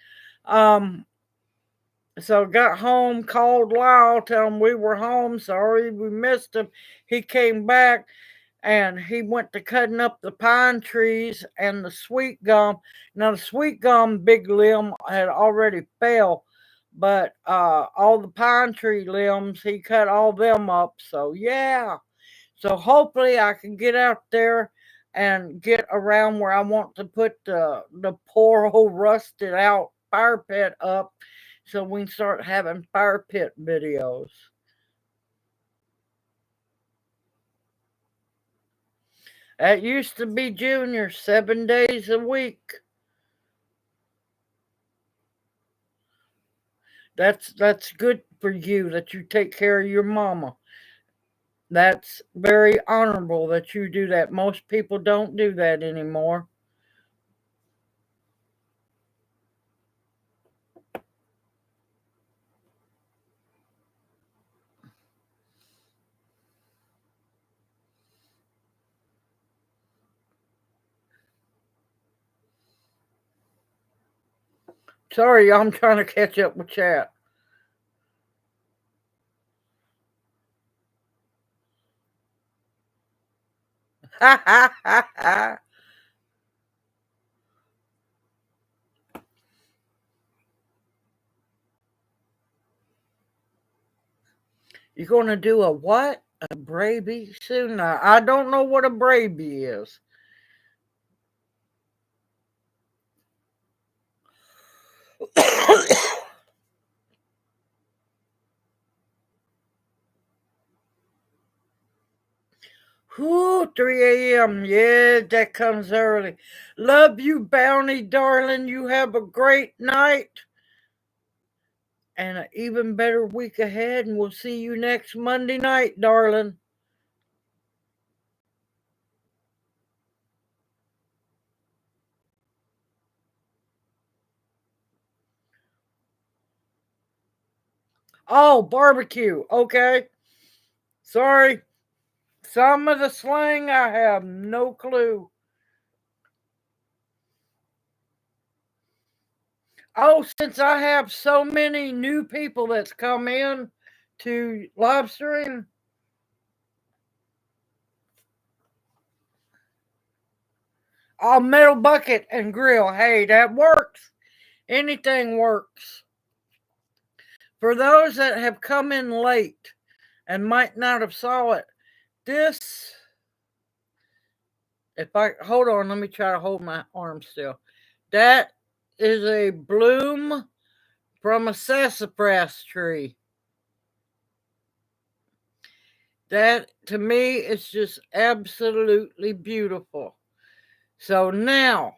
[SPEAKER 1] So got home, called Lyle, tell him we were home. Sorry, we missed him. He came back and he went to cutting up the pine trees and the sweet gum. Now the sweet gum big limb had already fell, but all the pine tree limbs he cut all them up. So yeah. So hopefully I can get out there and get around where I want to put the poor old rusted out fire pit up so we can start having fire pit videos. That used to be Junior 7 days a week. That's good for you that you take care of your mama. That's very honorable that you do that. Most people don't do that anymore. Sorry, I'm trying to catch up with chat. Ha ha ha ha. You're going to do a what? A braby soon? I don't know what a braby is. Whoo, 3 a.m. Yeah, that comes early. Love you, Bounty, darling. You have a great night and an even better week ahead. And we'll see you next Monday night, darling. Oh, barbecue. Okay. Sorry. Some of the slang I have no clue. Oh, since I have so many new people that's come in to live stream. Oh, metal bucket and grill. Hey, that works. Anything works. For those that have come in late and might not have saw it, this, if I hold on, let me try to hold my arm still. That is a bloom from a sassafras tree. That to me is just absolutely beautiful. So now,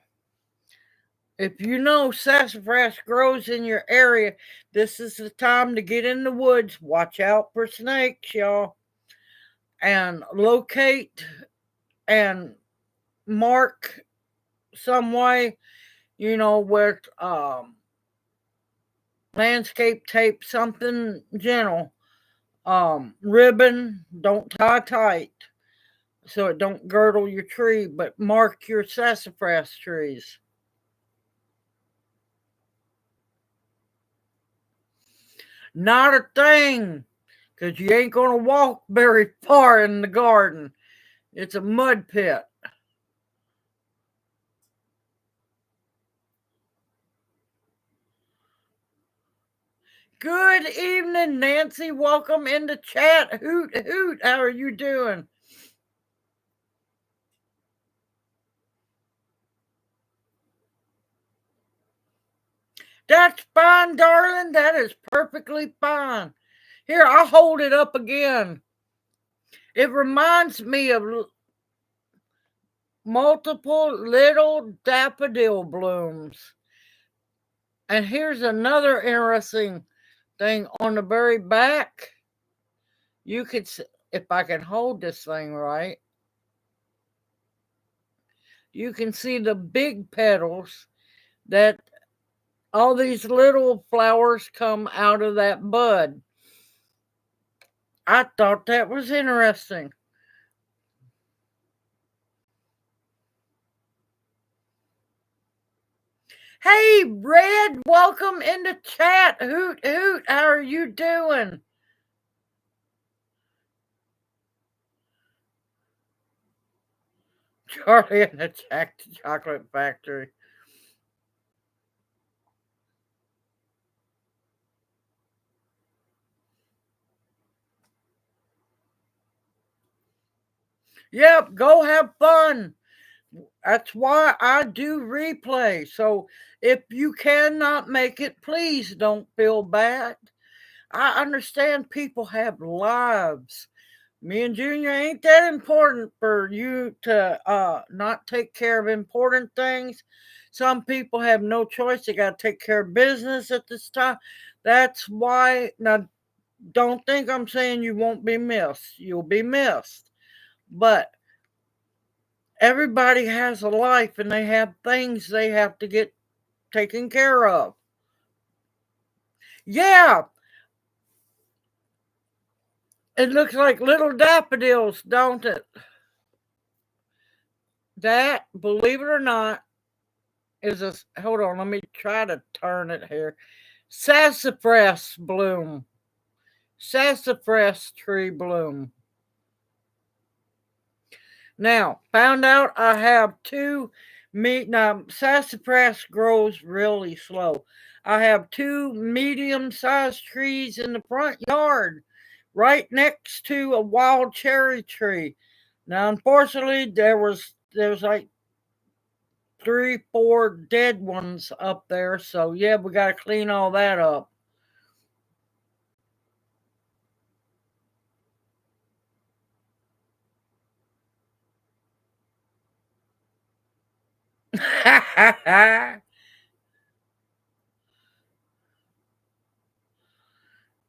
[SPEAKER 1] if you know sassafras grows in your area, this is the time to get in the woods. Watch out for snakes, y'all. And locate and mark some way, with landscape tape, something gentle. Ribbon, don't tie tight. so it don't girdle your tree, but mark your sassafras trees. Not a thing, because you ain't going to walk very far in the garden. It's a mud pit. Good evening, Nancy. Welcome into chat. Hoot, hoot. How are you doing? That's fine, darling. That is perfectly fine. Here, I'll hold it up again. It reminds me of multiple little daffodil blooms. And here's another interesting thing on the very back. You could, if I can hold this thing right, you can see the big petals that all these little flowers come out of that bud. I thought that was interesting. Hey, Red, welcome into chat. Hoot, hoot. How are you doing? Charlie and the Chocolate Factory. Yep, go have fun. That's why I do replay. So if you cannot make it, please don't feel bad. I understand people have lives. Me and Junior ain't that important for you to not take care of important things. Some people have no choice. They got to take care of business at this time. That's why, now, don't think I'm saying you won't be missed. You'll be missed. But everybody has a life and they have things they have to get taken care of. Yeah, it looks like little daffodils, don't it? That, believe it or not, is a, hold on, let me try to turn it here. Sassafras bloom. Sassafras tree bloom. Now, found out I have two now sassafras grows really slow. I have two medium-sized trees in the front yard right next to a wild cherry tree. Now, unfortunately, there's like 3, 4 dead ones up there. So yeah, we got to clean all that up.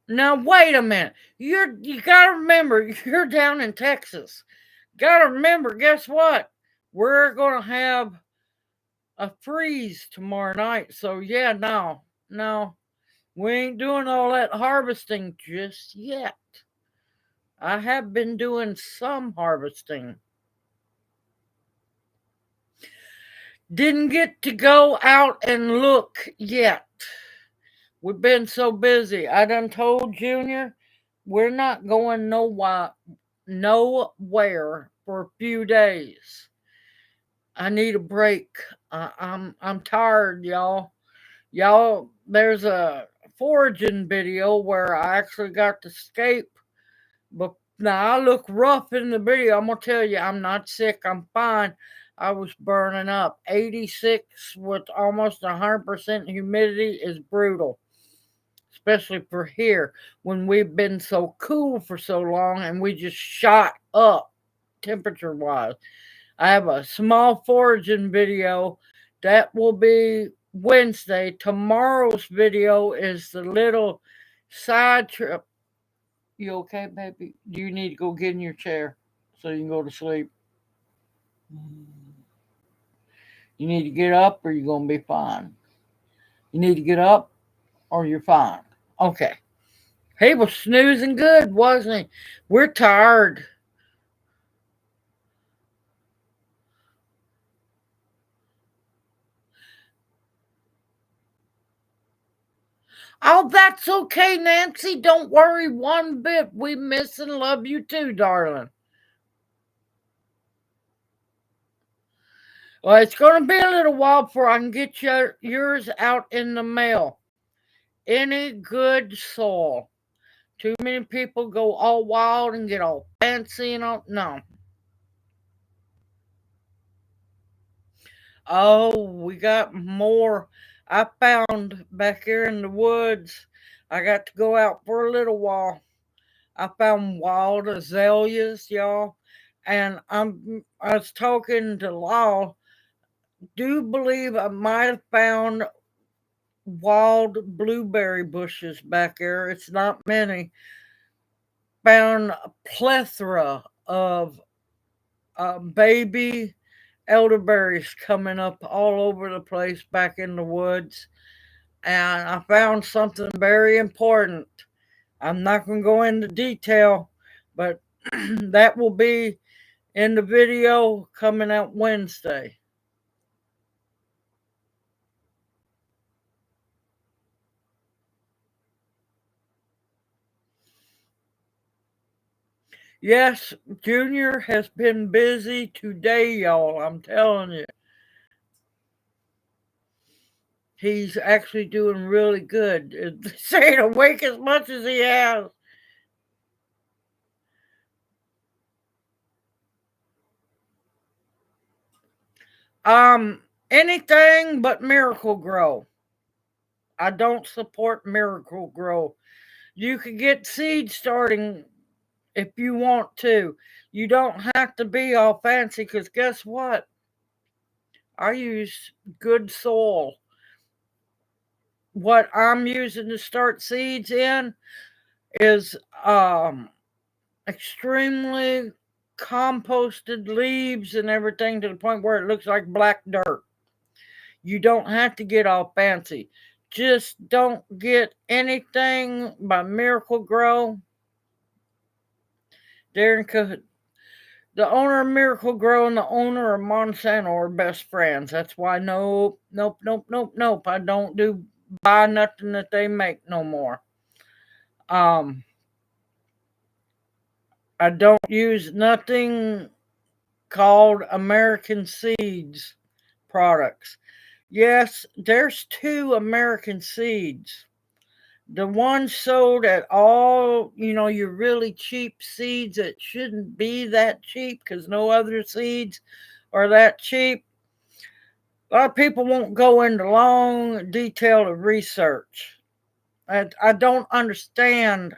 [SPEAKER 1] Now wait a minute. You gotta remember you're down in Texas. Gotta remember, guess what? We're gonna have a freeze tomorrow night. So yeah, no, we ain't doing all that harvesting just yet. I have been doing some harvesting. Didn't get to go out and look yet. We've been so busy. I done told Junior we're not going nowhere for a few days. I need a break. I'm tired, y'all. Y'all, there's a foraging video where I actually got to escape. But now I look rough in the video. I'm gonna tell you, I'm not sick. I'm fine. I was burning up. 86 with almost 100% humidity is brutal, especially for here when we've been so cool for so long and we just shot up temperature wise. I have a small foraging video that will be Wednesday. Tomorrow's video is the little side trip. You okay, baby? Do you need to go get in your chair so you can go to sleep? You need to get up or you're going to be fine. You need to get up or you're fine. Okay. He was snoozing good, wasn't he? We're tired. Oh, that's okay, Nancy. Don't worry one bit. We miss and love you too, darling. Well, it's going to be a little while before I can get yours out in the mail. Any good soil. Too many people go all wild and get all fancy and all. No. Oh, we got more. I found back here in the woods. I got to go out for a little while. I found wild azaleas, y'all. And I was talking to Law. Do believe I might have found wild blueberry bushes back there. It's not many. Found a plethora of baby elderberries coming up all over the place back in the woods. And I found something very important. I'm not going to go into detail, but that will be in the video coming out Wednesday. Yes, Junior has been busy today, y'all. I'm telling you. He's actually doing really good. Staying awake as much as he has. Anything but Miracle Grow. I don't support Miracle Grow. You can get seed starting if you want to. You don't have to be all fancy because guess what? I use good soil. What I'm using to start seeds in is extremely composted leaves and everything to the point where it looks like black dirt. You don't have to get all fancy. Just don't get anything by Miracle Grow. Darren, the owner of Miracle Grow and the owner of Monsanto are best friends. That's why nope, nope, nope, nope, nope. I don't buy nothing that they make no more. I don't use nothing called American Seeds products. Yes, there's two American Seeds. The one sold at all, your really cheap seeds that shouldn't be that cheap because no other seeds are that cheap. A lot of people won't go into long, detailed research. I don't understand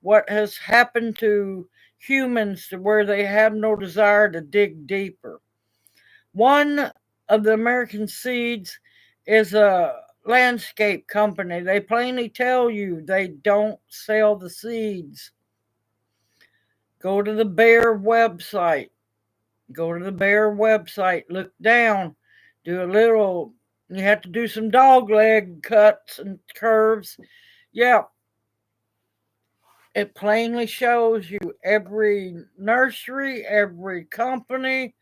[SPEAKER 1] what has happened to humans to where they have no desire to dig deeper. One of the American Seeds is a landscape company. They plainly tell you they don't sell the seeds. Go to the Bayer website. Go to the Bayer website. Look down. Do a little. You have to do some dog leg cuts and curves. Yeah. It plainly shows you every nursery, every company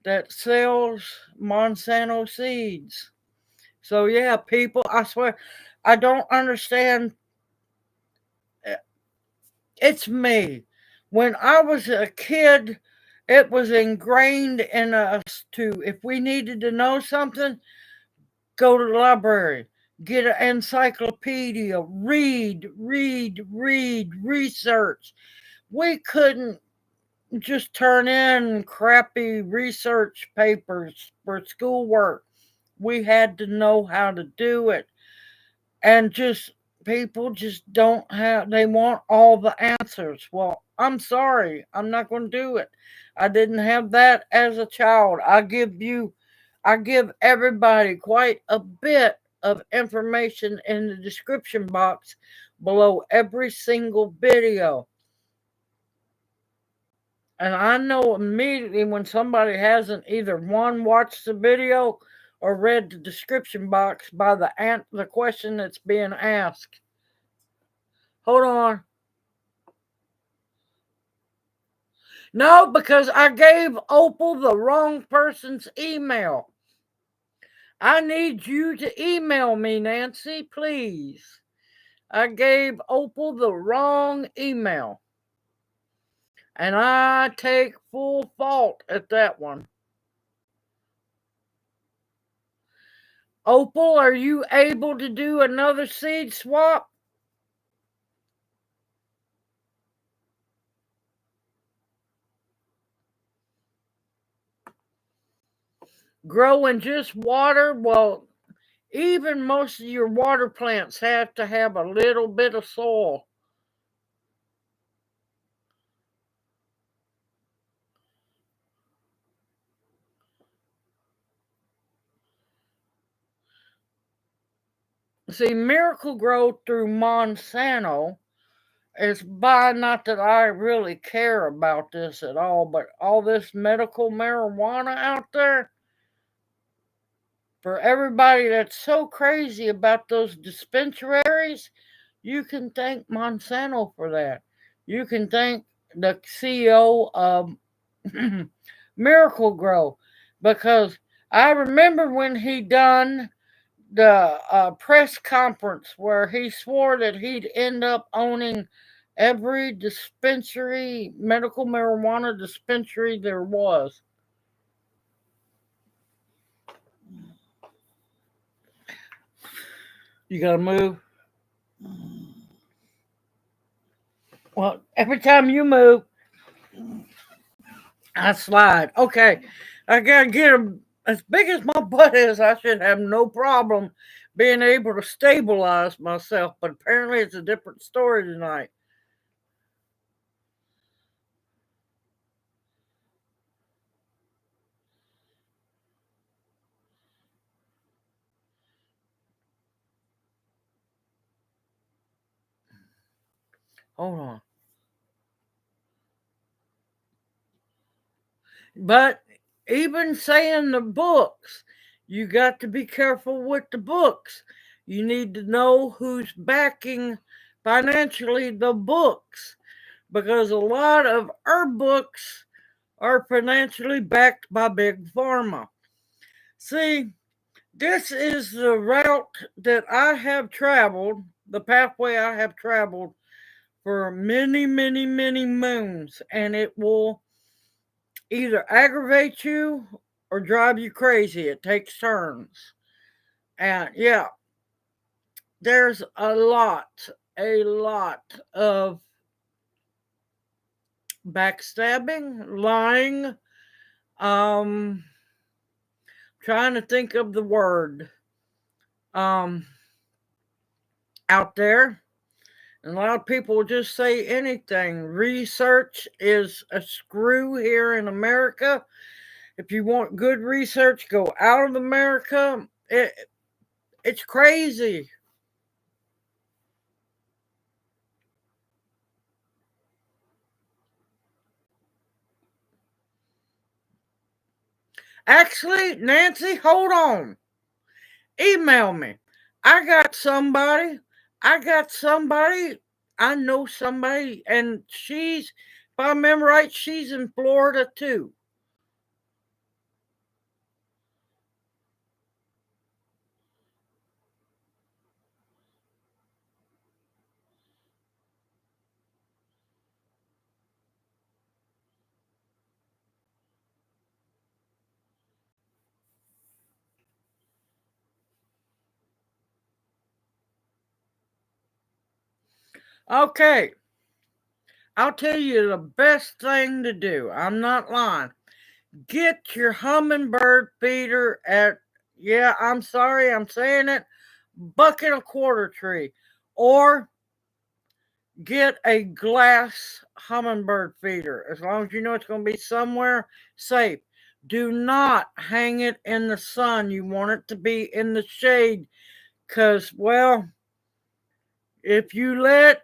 [SPEAKER 1] that sells Monsanto seeds. So yeah, people, I swear, I don't understand. It's me. When I was a kid, it was ingrained in us to, if we needed to know something, go to the library, get an encyclopedia, read, research. We couldn't just turn in crappy research papers for schoolwork. We had to know how to do it. And just people just don't have, they want all the answers. Well, I'm sorry, I'm not going to do it. I didn't have that as a child. I give everybody quite a bit of information in the description box below every single video. And I know immediately when somebody hasn't either one watched the video or read the description box by the question that's being asked. Hold on. No, because I gave Opal the wrong person's email. I need you to email me, Nancy, please. I gave Opal the wrong email. And I take full fault at that one. Opal, are you able to do another seed swap? Grow in just water? Well, even most of your water plants have to have a little bit of soil. See, Miracle Grow through Monsanto is by, not that I really care about this at all, but all this medical marijuana out there, for everybody that's so crazy about those dispensaries, you can thank Monsanto for that. You can thank the CEO of Miracle Grow, because I remember when he done the press conference where he swore that he'd end up owning every dispensary, medical marijuana dispensary there was. You gotta move. Well, every time you move, I slide. Okay, I gotta get them as big as my butt is. I should have no problem being able to stabilize myself, but apparently it's a different story tonight. Hold on. But even saying the books, you got to be careful with the books. You need to know who's backing financially the books, because a lot of our books are financially backed by big pharma. See, this is the route that I have traveled, the pathway I have traveled for many, many, many moons, and it will either aggravate you or drive you crazy. It takes turns. And yeah, there's a lot of backstabbing, lying, um, trying to think of the word, um, out there. And a lot of people will just say anything. Research is a screw here in America. If you want good research, go out of America. It's crazy. Actually, Nancy, hold on. Email me. I got somebody. I got somebody. I know somebody, and she's, if I remember right, she's in Florida too. Okay, I'll tell you the best thing to do. I'm not lying. Get your hummingbird feeder at, yeah, I'm sorry, I'm saying it, bucket a quarter tree, or get a glass hummingbird feeder, as long as you know it's going to be somewhere safe. Do not hang it in the sun. You want it to be in the shade, because, well, if you let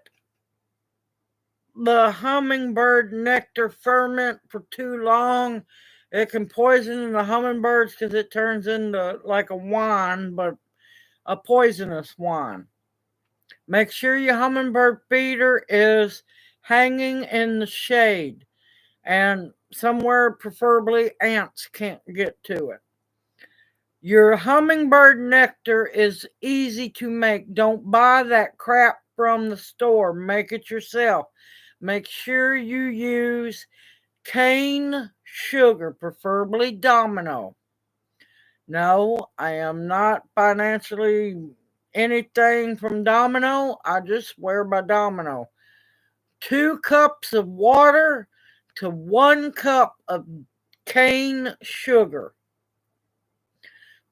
[SPEAKER 1] the hummingbird nectar ferment for too long, it can poison the hummingbirds, because it turns into like a wine, but a poisonous wine. Make sure your hummingbird feeder is hanging in the shade, and somewhere preferably ants can't get to it. Your hummingbird nectar is easy to make. Don't buy that crap from the store. Make it yourself. Make sure you use cane sugar, preferably Domino. No, I am not financially anything from Domino. I just swear by Domino. 2 cups of water to 1 cup of cane sugar.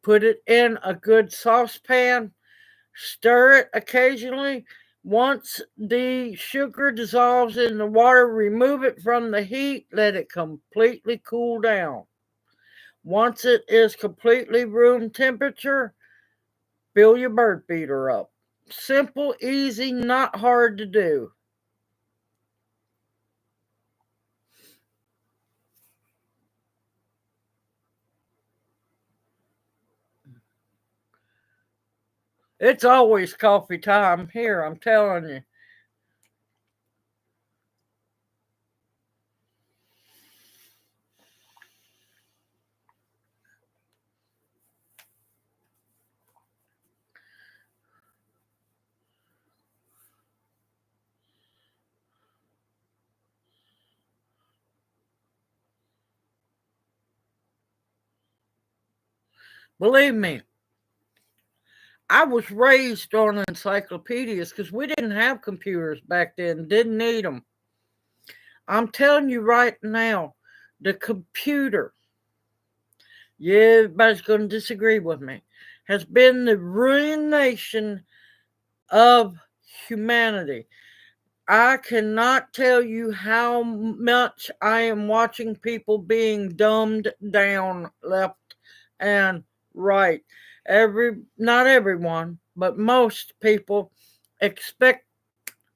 [SPEAKER 1] Put it in a good saucepan. Stir it occasionally. Once the sugar dissolves in the water, remove it from the heat. Let it completely cool down. Once it is completely room temperature, fill your bird feeder up. Simple, easy, not hard to do. It's always coffee time here, I'm telling you. Believe me, I was raised on encyclopedias because we didn't have computers back then, didn't need them. I'm telling you right now, the computer, yeah, everybody's going to disagree with me, has been the ruination of humanity. I cannot tell you how much I am watching people being dumbed down left and right. Not everyone, but most people expect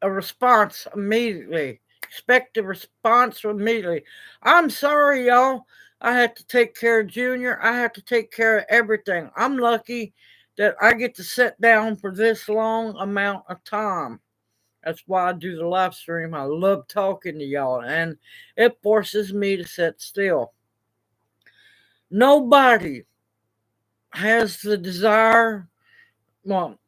[SPEAKER 1] a response immediately. Expect a response immediately. I'm sorry, y'all. I had to take care of Junior. I had to take care of everything. I'm lucky that I get to sit down for this long amount of time. That's why I do the live stream. I love talking to y'all, and it forces me to sit still. Nobody has the desire. Well,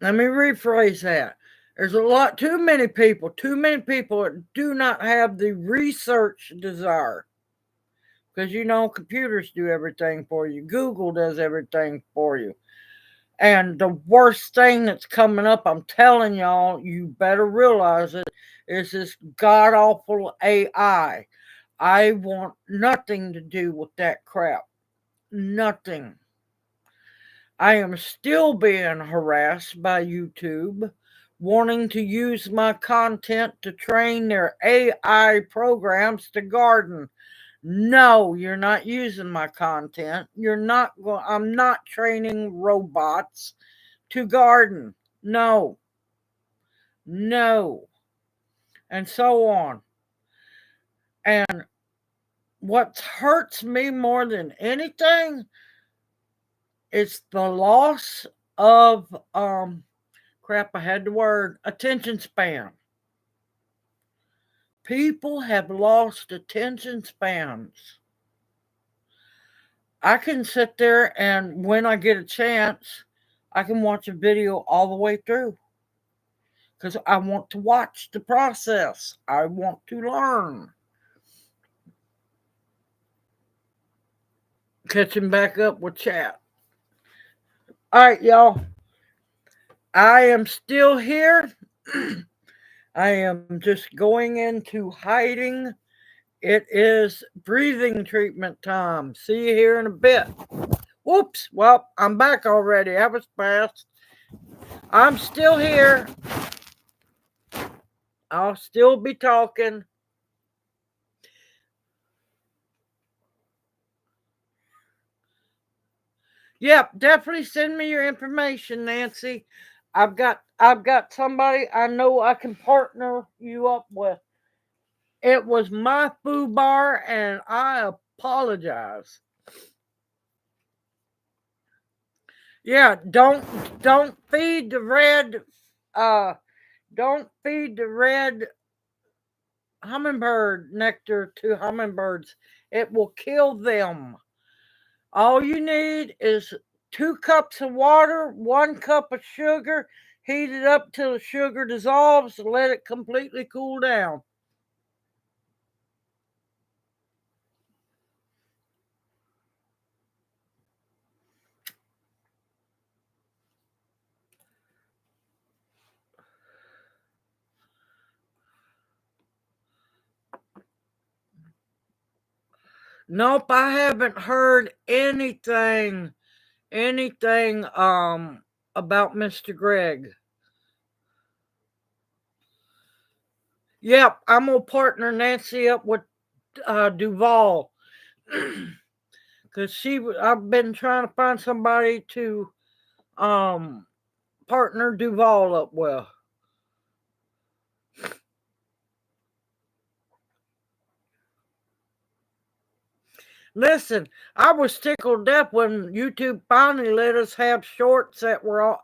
[SPEAKER 1] let me rephrase that. There's too many people that do not have the research desire. Because computers do everything for you, Google does everything for you. And the worst thing that's coming up, I'm telling y'all, you better realize it, is this god awful AI. I want nothing to do with that crap. Nothing. I am still being harassed by YouTube wanting to use my content to train their AI programs to garden. No, you're not using my content. I'm not training robots to garden. No. No. And so on. And what hurts me more than anything is the loss of I had the word attention span. People have lost attention spans. I can sit there and when I get a chance, I can watch a video all the way through. Because I want to watch the process. I want to learn. Catching back up with chat. All right, y'all. I am still here. I am just going into hiding. It is breathing treatment time. See you here in a bit. Whoops. Well, I'm back already. That was fast. I'm still here. I'll still be talking. Yep, definitely send me your information, Nancy. I've got somebody I know I can partner you up with. It was my foo bar and I apologize. Yeah, don't feed the red don't feed the red hummingbird nectar to hummingbirds. It will kill them. All you need is 2 cups of water, 1 cup of sugar. Heat it up till the sugar dissolves and let it completely cool down. Nope, I haven't heard anything about Mr. Greg. Yep, I'm gonna partner Nancy up with Duval because I've been trying to find somebody to um partner Duval up with. Listen, I was tickled death when YouTube finally let us have shorts that were all,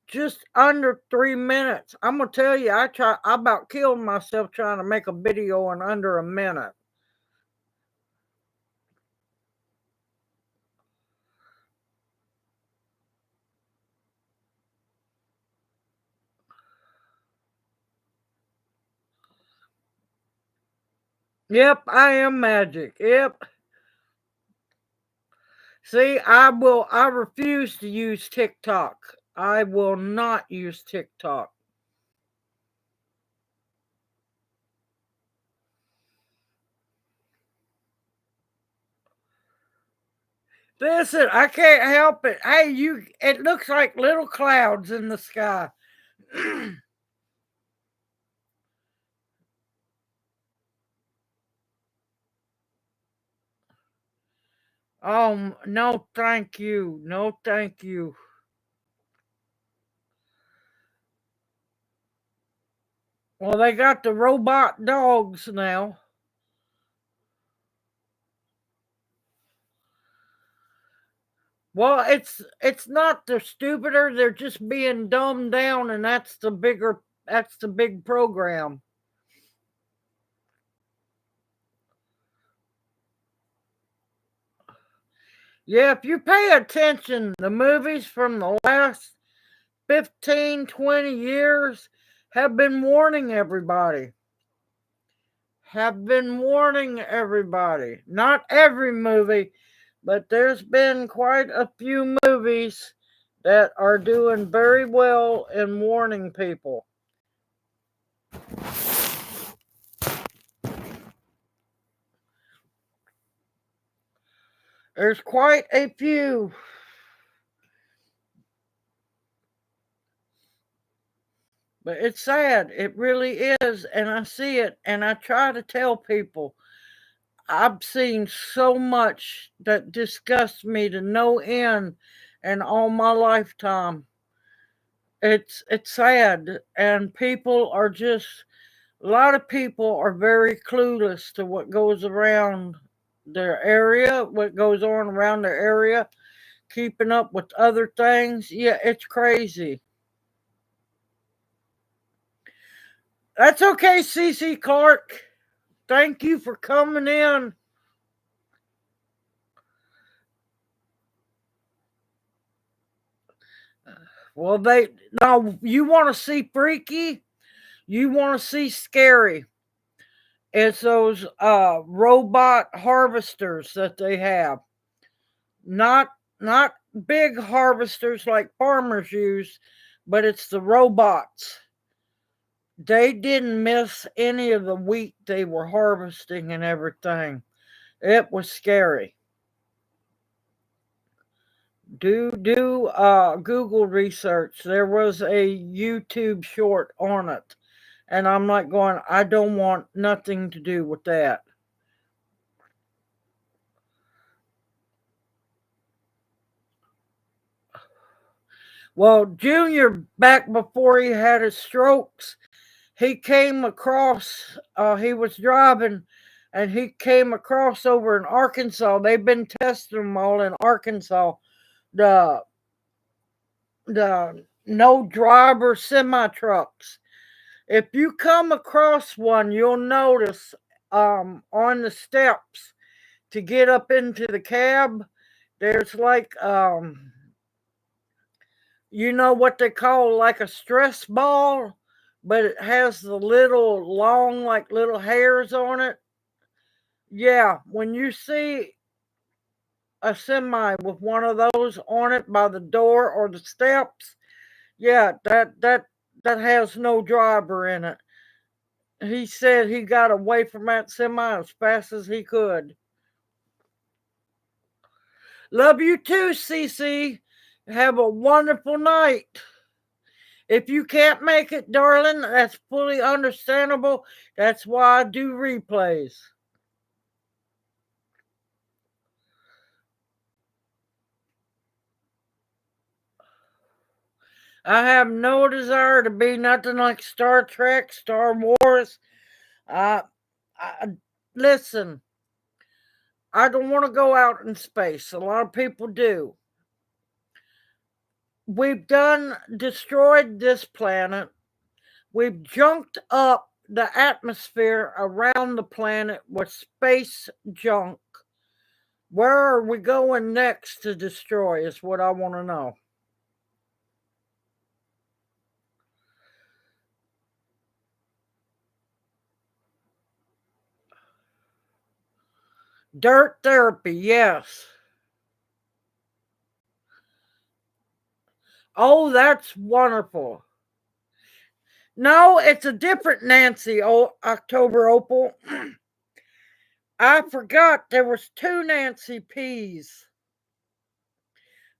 [SPEAKER 1] just under 3 minutes. I'm gonna tell you, I about killed myself trying to make a video in under a minute. Yep, I am magic. Yep. See, I refuse to use TikTok. I will not use TikTok. Listen, I can't help it. Hey, it looks like little clouds in the sky. No, thank you. No, thank you. Well, they got the robot dogs now. Well, it's not they're stupider, they're just being dumbed down, and that's the big program. Yeah, if you pay attention, the movies from the last 15, 20 years have been warning everybody. Have been warning everybody. Not every movie, but there's been quite a few movies that are doing very well in warning people. There's quite a few. But it's sad. It really is. And I see it. And I try to tell people I've seen so much that disgusts me to no end in all my lifetime. It's sad. And people are just a lot of people are very clueless to what goes around their area, what goes on around their area, keeping up with other things. Yeah, it's crazy. That's okay, CC Clark. Thank you for coming in. Well, now you want to see freaky, you want to see scary. It's those robot harvesters that they have. Not big harvesters like farmers use, but it's the robots. They didn't miss any of the wheat they were harvesting and everything. It was scary. Do Google research. There was a YouTube short on it, and I'm like going, I don't want nothing to do with that. Well, Junior, back before he had his strokes, he came across. He was driving, and he came across over in Arkansas. They've been testing them all in Arkansas. The the no driver semi trucks. If you come across one, you'll notice on the steps to get up into the cab, there's like You know what they call like a stress ball, but it has the little long, like little hairs on it. Yeah, when you see a semi with one of those on it by the door or the steps, yeah, that has no driver in it. He said he got away from that semi as fast as he could. Love you too, Cece. Have a wonderful night. If you can't make it, darling, that's fully understandable. That's why I do replays. I have no desire to be nothing like Star Trek, Star Wars. I, I listen. I don't want to go out in space. A lot of people do. We've destroyed this planet. We've junked up the atmosphere around the planet with space junk. Where are we going next to destroy is what I want to know. Dirt therapy, yes. Oh, that's wonderful. No, it's a different Nancy October Opal. I forgot there was two Nancy P's.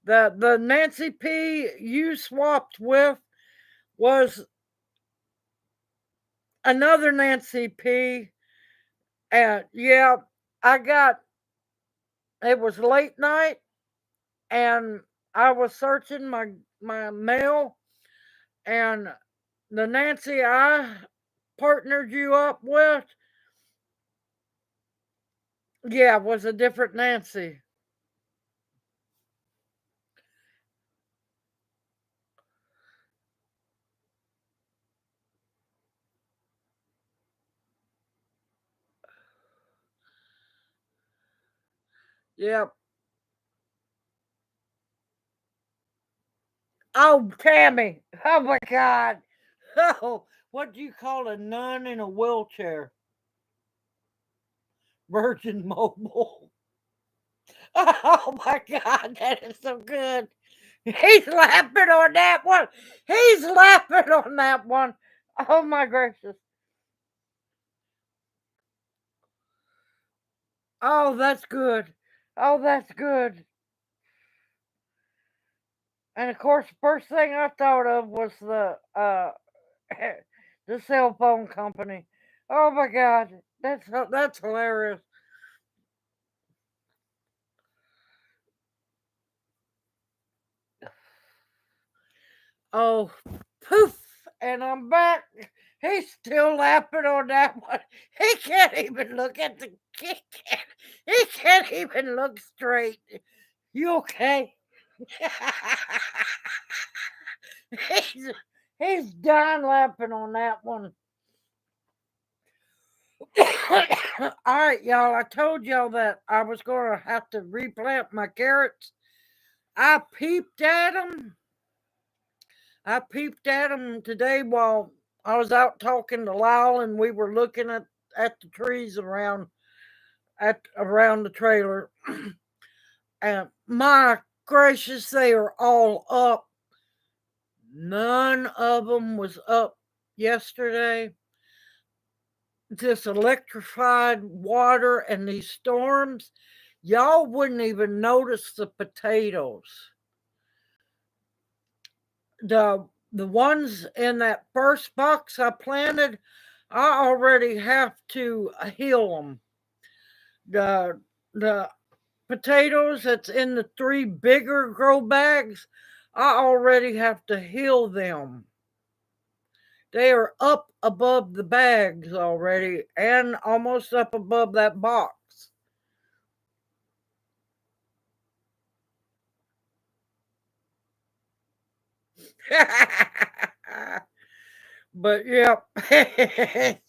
[SPEAKER 1] The Nancy P you swapped with was another Nancy P. And yeah, I got it was late night and I was searching my mail and the Nancy I partnered you up with, yeah, was a different Nancy. Yep. Oh, Tammy. Oh my God. Oh, what do you call a nun in a wheelchair? Virgin Mobile. Oh my God, that is so good. He's laughing on that one. He's laughing on that one. Oh my gracious. Oh, that's good. Oh, that's good. And of course, first thing I thought of was the cell phone company. Oh my God, that's hilarious. Oh, poof, and I'm back. He's still laughing on that one. He can't even look at the. He can't even look straight. You okay? he's, he's done laughing on that one. All right, y'all. I told y'all that I was going to have to replant my carrots. I peeped at them. I peeped at them today while I was out talking to Lyle, and we were looking at the trees around the trailer. And my gracious, they are all up. None of them was up yesterday. This electrified water and these storms, y'all wouldn't even notice the potatoes. The ones in that first box I planted, I already have to heal them. The potatoes that's in the three bigger grow bags, I already have to heal them. They are up above the bags already and almost up above that box. But yeah,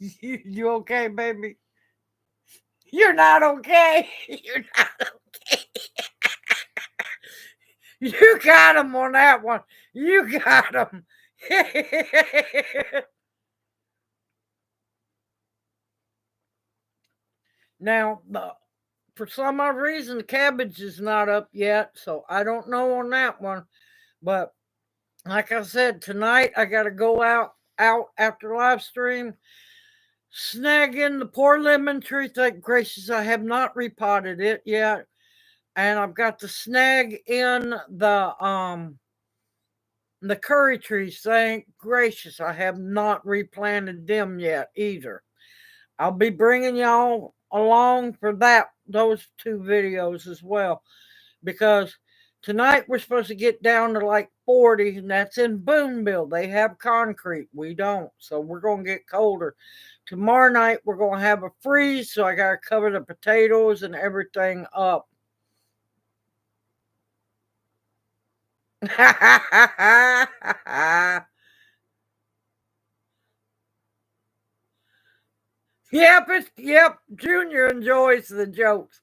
[SPEAKER 1] you okay, baby? You're not okay. You're not okay. You got him on that one. You got him. Now, for some odd reason, the cabbage is not up yet, so I don't know on that one. But like I said, tonight I got to go out after live stream, snag in the poor lemon tree. Thank gracious I have not repotted it yet, and I've got to snag in the curry trees. Thank gracious I have not replanted them yet either. I'll be bringing y'all along for those two videos as well, because tonight we're supposed to get down to like 40, and that's in Booneville. They have concrete. We don't. So we're going to get colder. Tomorrow night we're going to have a freeze, so I got to cover the potatoes and everything up. Yep, Junior enjoys the jokes.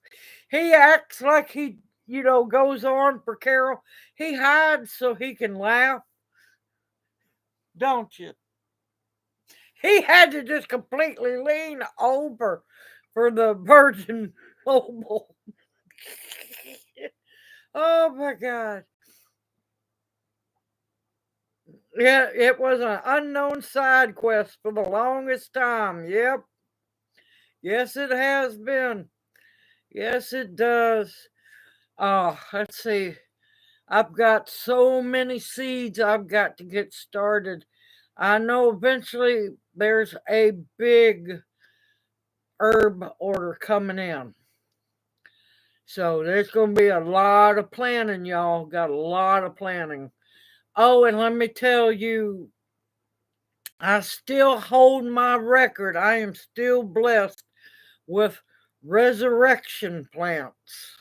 [SPEAKER 1] He acts like he, goes on for Carol. He hides so he can laugh, don't you? He had to just completely lean over for the Virgin Mobile. Oh my God. Yeah, it was an unknown side quest for the longest time. Yep. Yes, it has been. Yes, it does. Let's see. I've got so many seeds I've got to get started. I know eventually there's a big herb order coming in. So there's going to be a lot of planning, y'all. Got a lot of planning. Oh, and let me tell you, I still hold my record. I am still blessed with resurrection plants.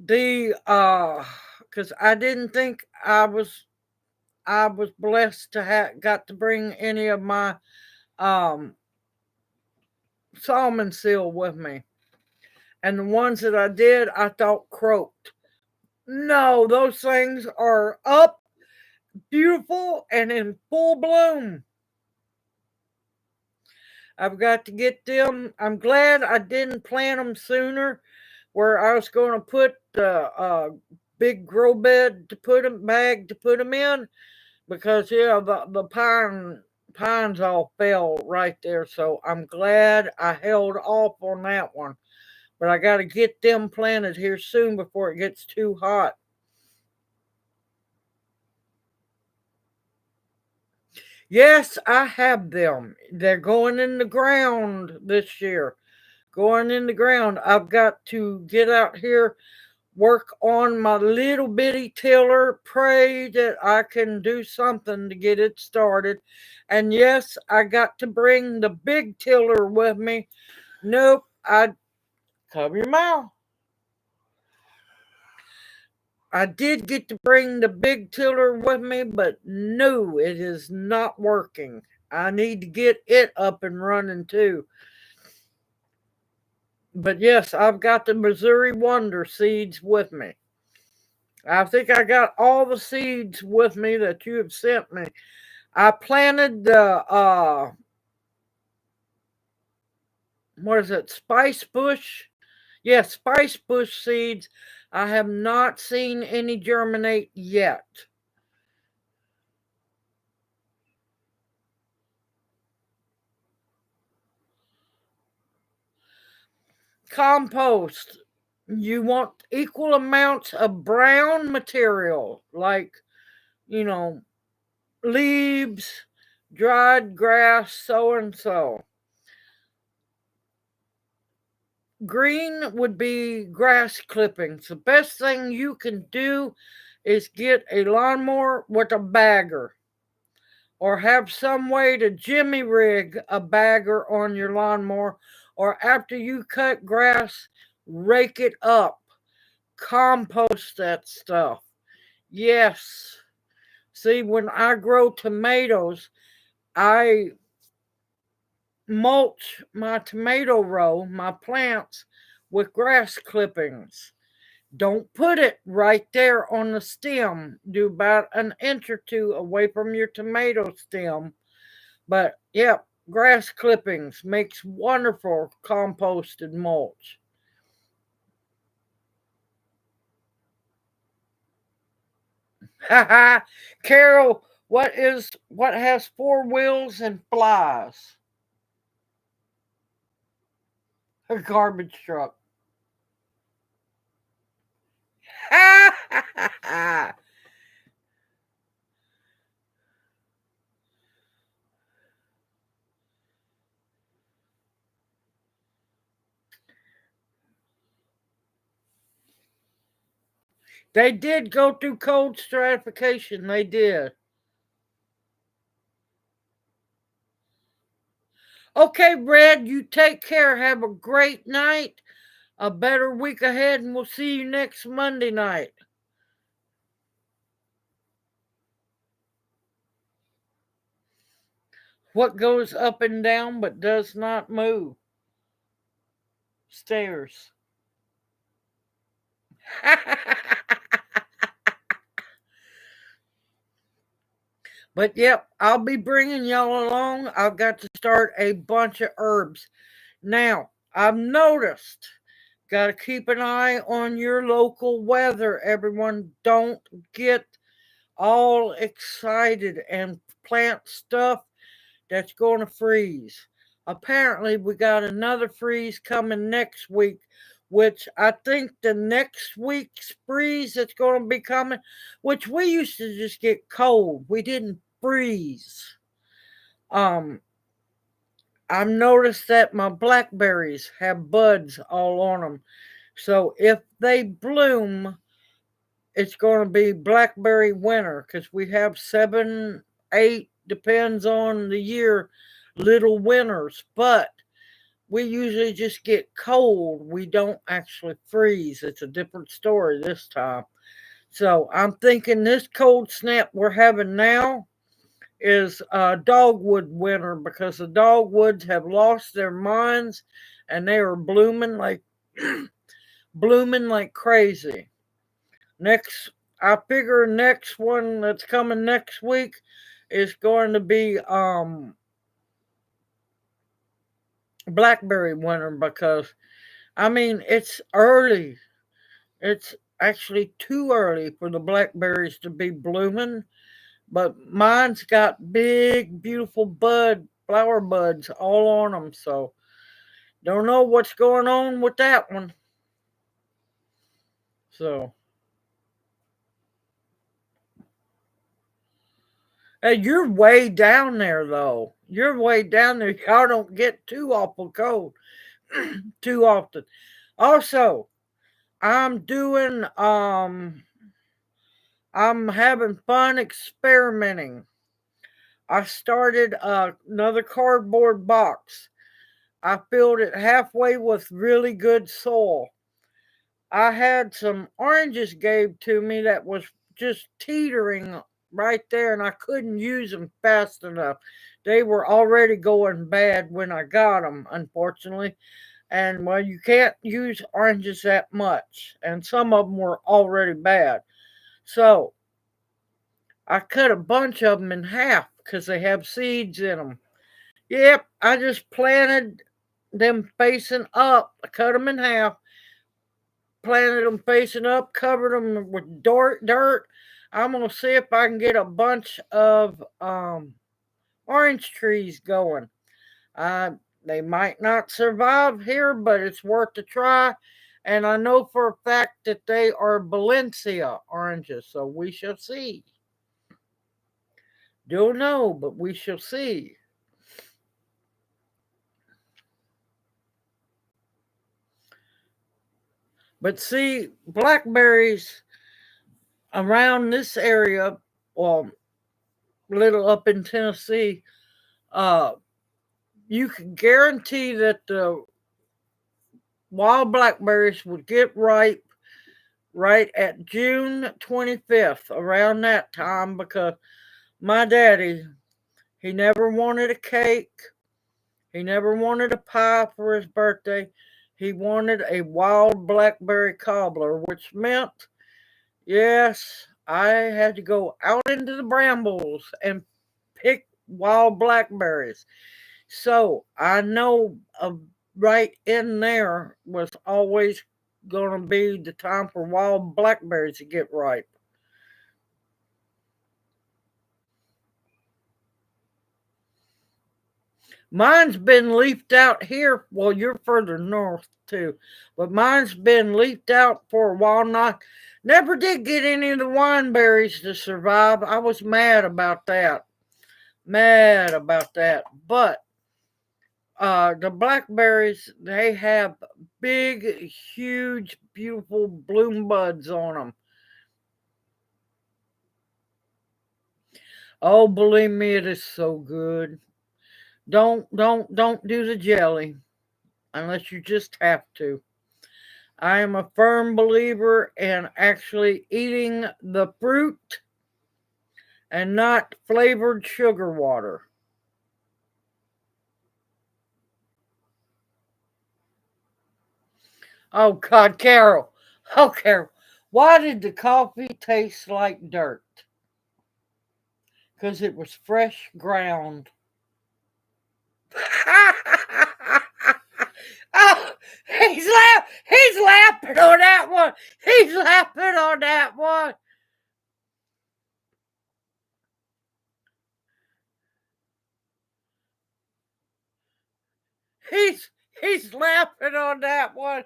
[SPEAKER 1] Because I didn't think I was blessed to have got to bring any of my salmon seal with me, and the ones that I did, I thought croaked. No, those things are up, beautiful, and in full bloom. I've got to get them. I'm glad I didn't plant them sooner, where I was going to put the big grow bed to put them in, because the pines all fell right there. So I'm glad I held off on that one. But I got to get them planted here soon before it gets too hot. Yes, I have them. They're going in the ground this year. Going in the ground. I've got to get out here, work on my little bitty tiller, pray that I can do something to get it started. And yes, I got to bring the big tiller with me. Nope, I cover your mouth. I did get to bring the big tiller with me, but no, it is not working. I need to get it up and running too. But yes, I've got the Missouri Wonder seeds with me. I think I got all the seeds with me that you have sent me. I planted the what is it? Spice bush? Yes, spice bush seeds. I have not seen any germinate yet. Compost. You want equal amounts of brown material, like, you know, leaves, dried grass, so and so. Green would be grass clippings. The best thing you can do is get a lawnmower with a bagger, or have some way to jimmy rig a bagger on your lawnmower, or after you cut grass, rake it up, compost that stuff. Yes. See, when I grow tomatoes, I mulch my tomato row, my plants, with grass clippings. Don't put it right there on the stem. Do about an inch or two away from your tomato stem. But yep, grass clippings makes wonderful composted mulch. Haha, Carol, what has four wheels and flies? A garbage truck. They did go through cold stratification. They did. Okay, Red, you take care. Have a great night, a better week ahead, and we'll see you next Monday night. What goes up and down but does not move? Stairs. But yep, I'll be bringing y'all along. I've got to start a bunch of herbs. Now, I've noticed, got to keep an eye on your local weather. Everyone, don't get all excited and plant stuff that's going to freeze. Apparently, we got another freeze coming next week, which I think the next week's freeze that's going to be coming, which we used to just get cold. We didn't freeze. Um, I've noticed that my blackberries have buds all on them. So if they bloom, it's going to be blackberry winter because we have 7, 8, depends on the year, little winters. But we usually just get cold. We don't actually freeze. It's a different story this time. So I'm thinking this cold snap we're having now is dogwood winter because the dogwoods have lost their minds and they are blooming like blooming like crazy. Next, I figure next one that's coming next week is going to be blackberry winter because I mean it's early. It's actually too early for the blackberries to be blooming, but mine's got big, beautiful flower buds all on them. So don't know what's going on with that one. So, hey, you're way down there though. You're way down there. Y'all don't get too awful cold too often. Also, I'm doing I'm having fun experimenting. I started another cardboard box. I filled it halfway with really good soil. I had some oranges gave to me that was just teetering right there, and I couldn't use them fast enough. They were already going bad when I got them, unfortunately. And well, you can't use oranges that much, and some of them were already bad. So I cut a bunch of them in half because they have seeds in them. Yep, I just planted them facing up. I cut them in half, planted them facing up, covered them with dirt. I'm gonna see if I can get a bunch of orange trees going. Uh, they might not survive here, but it's worth a try. And I know for a fact that they are Valencia oranges, so we shall see. Don't know, but we shall see. But see, blackberries around this area, well, little up in Tennessee, uh, you can guarantee that the wild blackberries would get ripe right at June 25th, around that time, because my daddy, he never wanted a cake. He never wanted a pie for his birthday. He wanted a wild blackberry cobbler, which meant, yes, I had to go out into the brambles and pick wild blackberries. So I know right in there was always going to be the time for wild blackberries to get ripe. Mine's been leafed out here. Well, you're further north too, but mine's been leafed out for a while. Not, never did get any of the wineberries to survive. I was mad about that. Mad about that. But the blackberries, they have big, huge, beautiful bloom buds on them. Oh, believe me, it is so good. Don't do the jelly unless you just have to. I am a firm believer in actually eating the fruit and not flavored sugar water. Oh God, Carol. Oh, Carol. Why did the coffee taste like dirt? Because it was fresh ground. Oh, he's laughing on that one. He's laughing on that one. He's laughing on that one.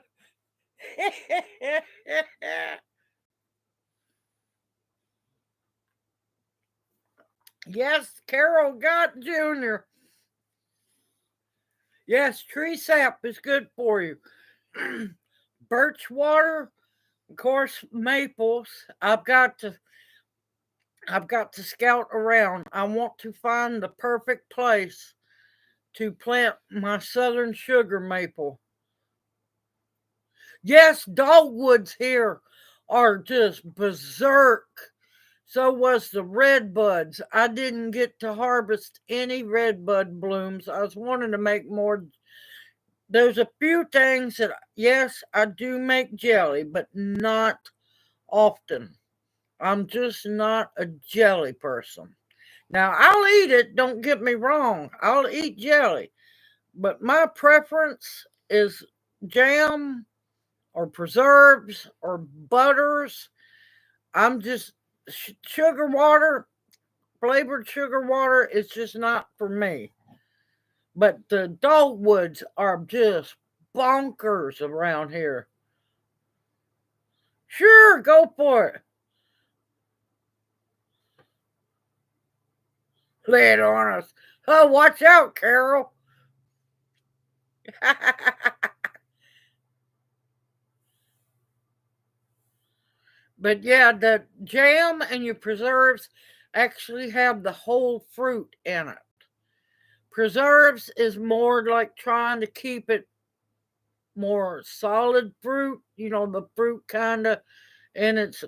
[SPEAKER 1] Yes, Carol got Junior. Yes, tree sap is good for you. Birch water, of course, maples. I've got to scout around. I want to find the perfect place to plant my southern sugar maple. Yes, dogwoods here are just berserk. So was the red buds. I didn't get to harvest any red bud blooms. I was wanting to make more. There's a few things that, yes, I do make jelly, but not often. I'm just not a jelly person. Now, I'll eat it, don't get me wrong. I'll eat jelly, but my preference is jam or preserves or butters. I'm just sugar water, flavored sugar water is just not for me. But the dogwoods are just bonkers around here. Sure, go for it. Lay it on us. Oh, watch out, Carol. But yeah, the jam and your preserves actually have the whole fruit in it. Preserves is more like trying to keep it more solid fruit, the fruit kind of in its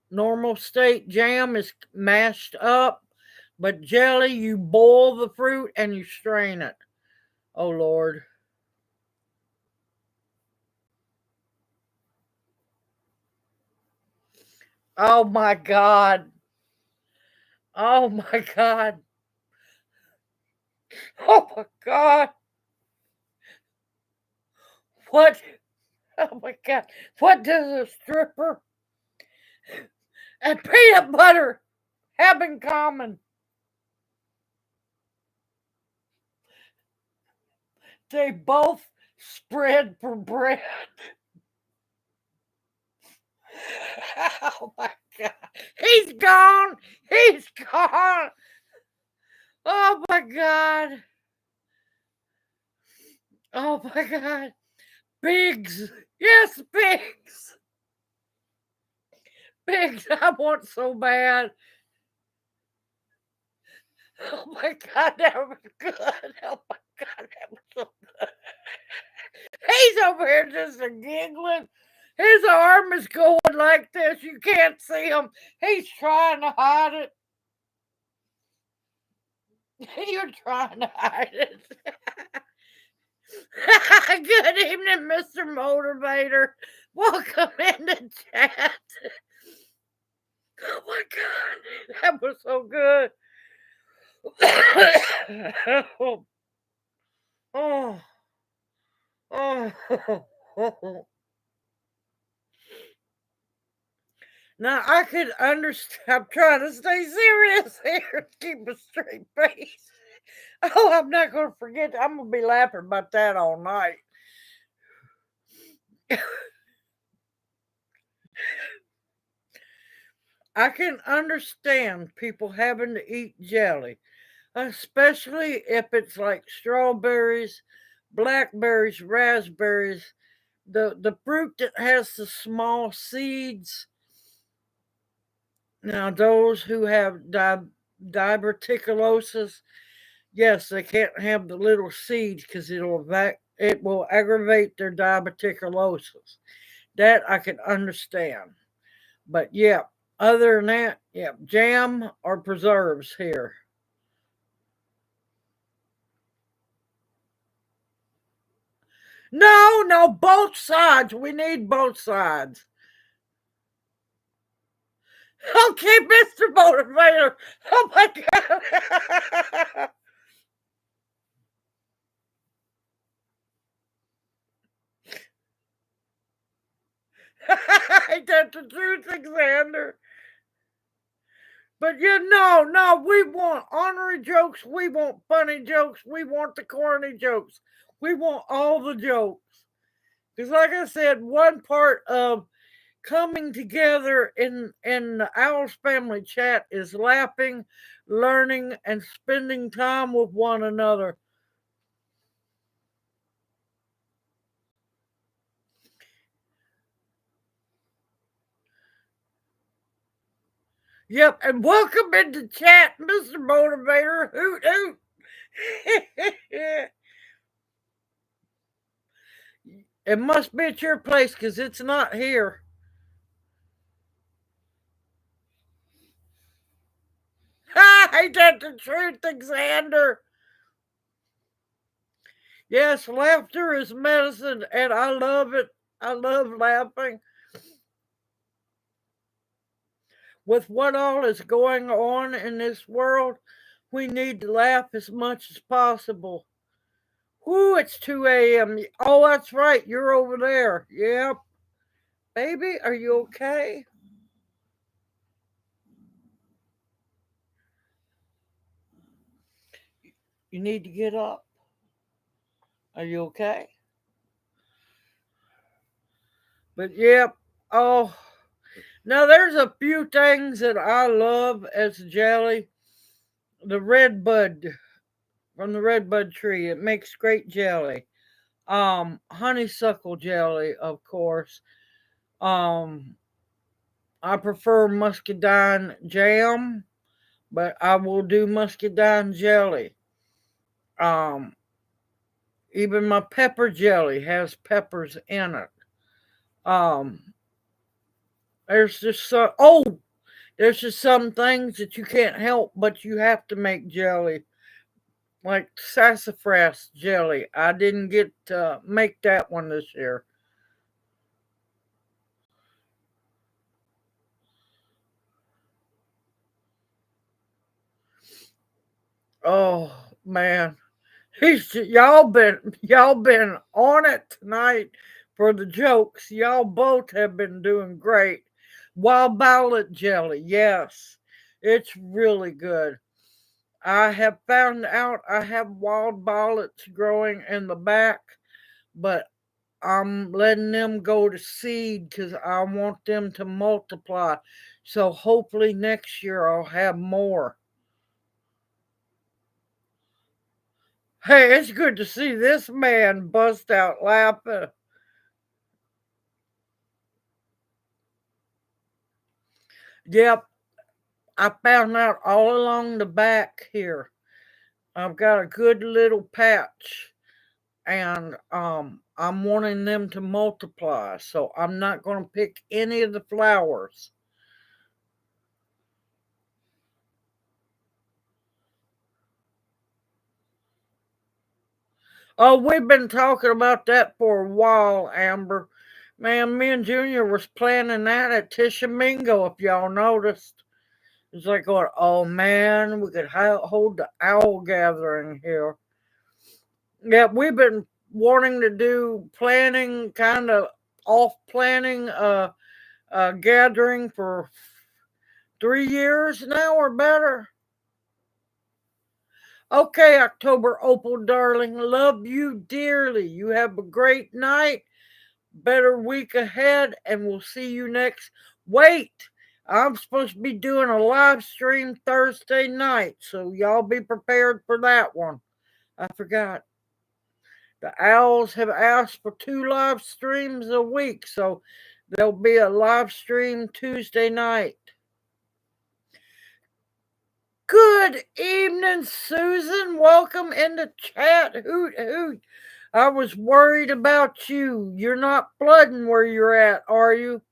[SPEAKER 1] normal state. Jam is mashed up, but jelly, you boil the fruit and you strain it. Oh, Lord. Oh, my God. Oh, my God. Oh, my God. What? Oh, my God. What does a stripper and peanut butter have in common? They both spread for bread. Oh my God. He's gone. He's gone. Oh my God. Oh my God. Pigs. Yes, pigs. Pigs. I want so bad. Oh my God. That was good. Oh my God. That was so good. He's over here just a giggling. His arm is going like this. You can't see him. He's trying to hide it. You're trying to hide it. Good evening, Mr. Motivator. Welcome in the chat. Oh my God, that was so good. oh, oh, oh. Now I could understand. I'm trying to stay serious here, keep a straight face. Oh, I'm not going to forget. I'm going to be laughing about that all night. I can understand people having to eat jelly, especially if it's like strawberries, blackberries, raspberries, the fruit that has the small seeds. Now, those who have diverticulosis, yes, they can't have the little seeds because it will aggravate their diverticulosis. That I can understand. But yeah, other than that, yeah, jam or preserves here. No, no, both sides. We need both sides. Okay, Mr. Motivator. Oh my God. Ain't that the truth, Alexander? But yeah, no, we want honorary jokes. We want funny jokes. We want the corny jokes. We want all the jokes. Because, like I said, one part of coming together in the Owls family chat is laughing, learning, and spending time with one another. Yep, and welcome into chat, Mr. Motivator. Hoot hoot. It must be at your place because it's not here. Ha! Ain't that the truth, Alexander? Yes, laughter is medicine, and I love it. I love laughing. With what all is going on in this world, we need to laugh as much as possible. Whoo, it's 2 a.m. Oh, that's right. You're over there. Yep. Baby, are you okay? You need to get up. Are you okay? But yep. Oh, now there's a few things that I love as jelly. The red bud from the red bud tree. It makes great jelly. Honeysuckle jelly, of course. Um, I prefer muscadine jam, but I will do muscadine jelly. Um, Even my pepper jelly has peppers in it. Um, there's just there's just some things that you can't help, but you have to make jelly, like sassafras jelly. I didn't get to make that one this year. Oh man, y'all been on it tonight for the jokes. Y'all both have been doing great. Wild ballot jelly, yes, it's really good. I have found out I have wild violets growing in the back, but I'm letting them go to seed because I want them to multiply. So hopefully next year I'll have more. Hey, it's good to see this man bust out laughing. Yep, I found out all along the back here. I've got a good little patch and I'm wanting them to multiply. So I'm not going to pick any of the flowers. Oh, we've been talking about that for a while, Amber. Man, me and Junior was planning that at Tishomingo, if y'all noticed. It's like going, oh man, we could hold the owl gathering here. Yeah, we've been wanting to do planning, kind of off planning gathering for 3 years now or better. Okay, October Opal, darling, love you dearly. You have a great night, better week ahead, and we'll see you next. Wait, I'm supposed to be doing a live stream Thursday night, so y'all be prepared for that one. I forgot. The Owls have asked for 2 live streams a week, so there'll be a live stream Tuesday night. Good evening, Susan. Welcome in the chat. Hoot, hoot. I was worried about you. You're not flooding where you're at, are you?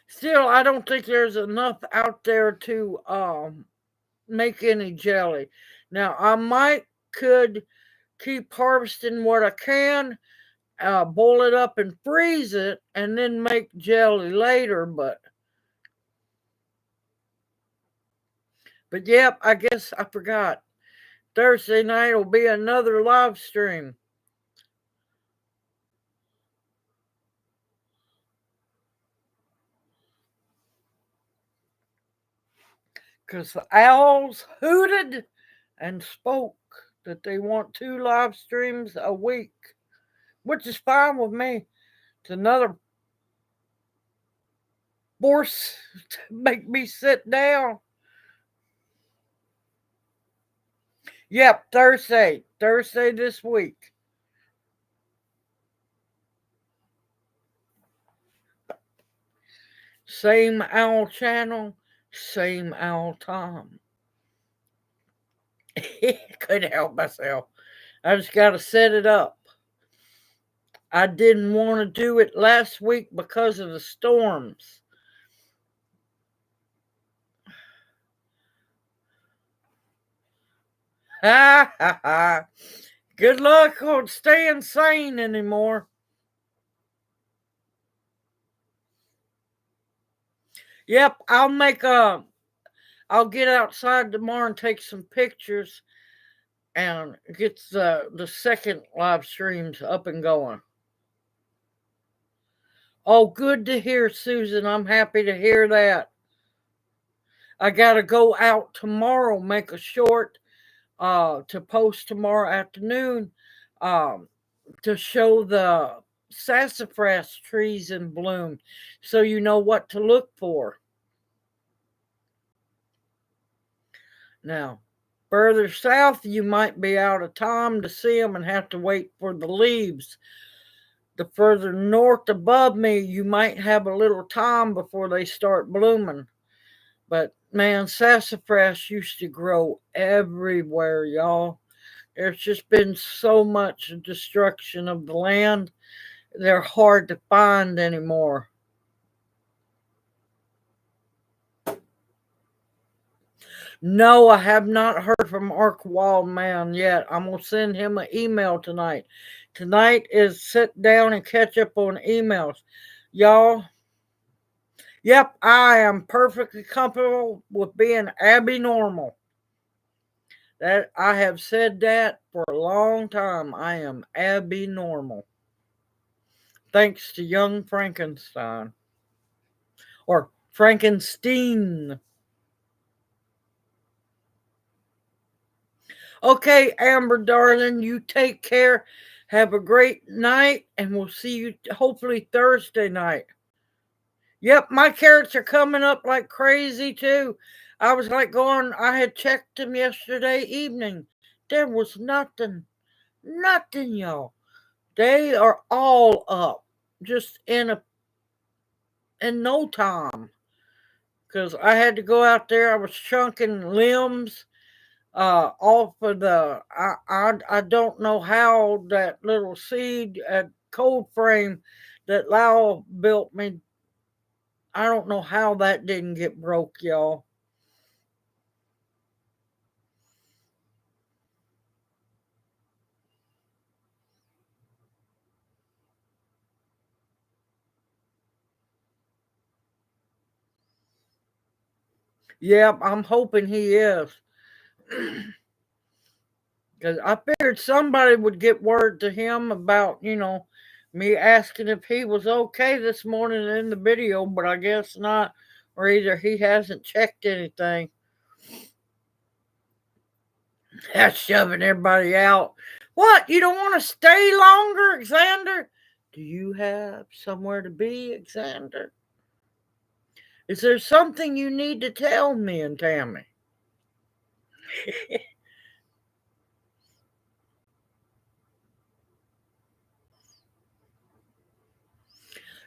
[SPEAKER 1] Still, I don't think there's enough out there to make any jelly. Now, I might could keep harvesting what I can, boil it up and freeze it, and then make jelly later. But yep, I guess I forgot. Thursday night will be another live stream. Because the owls hooted and spoke that they want 2 live streams a week, which is fine with me. It's another force to make me sit down. Yep, Thursday this week. Same owl channel, same owl time. Couldn't help myself. I just got to set it up. I didn't want to do it last week because of the storms. Ha ha ha. Good luck on staying sane anymore. Yep, I'll get outside tomorrow and take some pictures and get the second live streams up and going. Oh, good to hear, Susan. I'm happy to hear that. I gotta go out tomorrow, make a short to post tomorrow afternoon to show the sassafras trees in bloom so you know what to look for. Now, further south, you might be out of time to see them and have to wait for the leaves. The further north above me, you might have a little time before they start blooming. But man, sassafras used to grow everywhere, y'all. There's just been so much destruction of the land. They're hard to find anymore. No, I have not heard from Ark Wildman yet. I'm going to send him an email tonight. Tonight is sit down and catch up on emails. Y'all, yep, I am perfectly comfortable with being Abby normal. That I have said that for a long time. I am Abby normal. Thanks to young Frankenstein. Or Frankenstein. Okay, Amber, darling, you take care. Have a great night, and we'll see you hopefully Thursday night. Yep, my carrots are coming up like crazy too. I was like going, I had checked them yesterday evening. There was nothing, y'all. They are all up just in no time. Because I had to go out there. I was chunking limbs off of I don't know how that little seed at cold frame that Lau built me. I don't know how that didn't get broke, y'all. Yep, I'm hoping he is. Because I figured somebody would get word to him about, me asking if he was okay this morning in the video, but I guess not. Or either he hasn't checked anything. That's shoving everybody out. What? You don't want to stay longer, Xander? Do you have somewhere to be, Xander? Is there something you need to tell me and Tammy?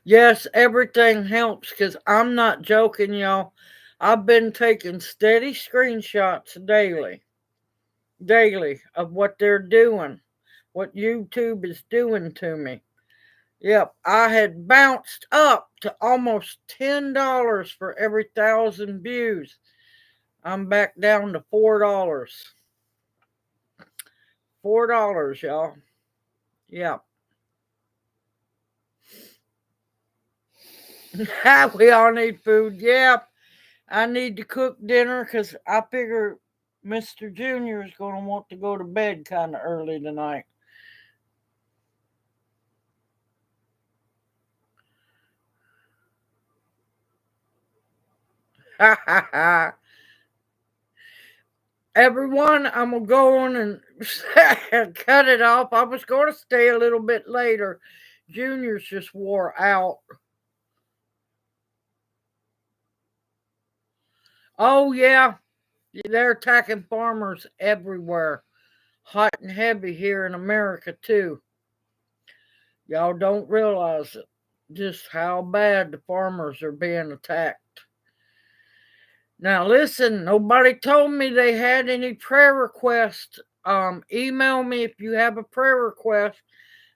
[SPEAKER 1] Yes, everything helps because I'm not joking, y'all. I've been taking steady screenshots daily of what they're doing, what YouTube is doing to me. Yep, I had bounced up to almost $10 for every 1,000 views. I'm back down to $4. $4, y'all. Yep. We all need food. Yep. I need to cook dinner because I figure Mr. Junior is going to want to go to bed kind of early tonight. Ha ha ha. Everyone, I'm going to go on and cut it off. I was going to stay a little bit later. Junior's just wore out. Oh, yeah. They're attacking farmers everywhere. Hot and heavy here in America, too. Y'all don't realize it, just how bad the farmers are being attacked. Now, listen, nobody told me they had any prayer requests. Email me if you have a prayer request.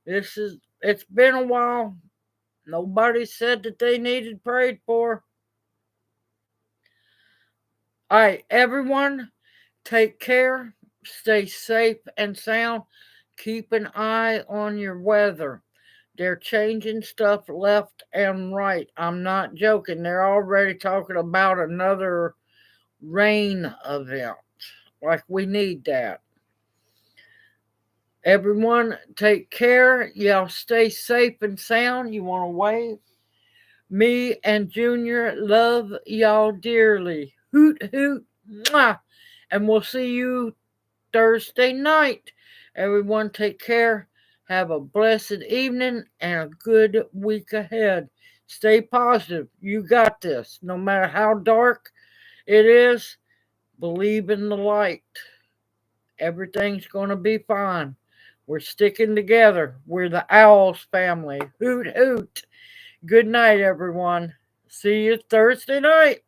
[SPEAKER 1] It's been a while. Nobody said that they needed prayed for. All right, everyone, take care, stay safe and sound. Keep an eye on your weather. They're changing stuff left and right. I'm not joking. They're already talking about another rain event. Like, we need that. Everyone, take care. Y'all stay safe and sound. You want to wave? Me and Junior love y'all dearly. Hoot, hoot, mwah. And we'll see you Thursday night. Everyone, take care. Have a blessed evening and a good week ahead. Stay positive. You got this. No matter how dark it is, believe in the light. Everything's going to be fine. We're sticking together. We're the OWLS family. Hoot, hoot. Good night, everyone. See you Thursday night.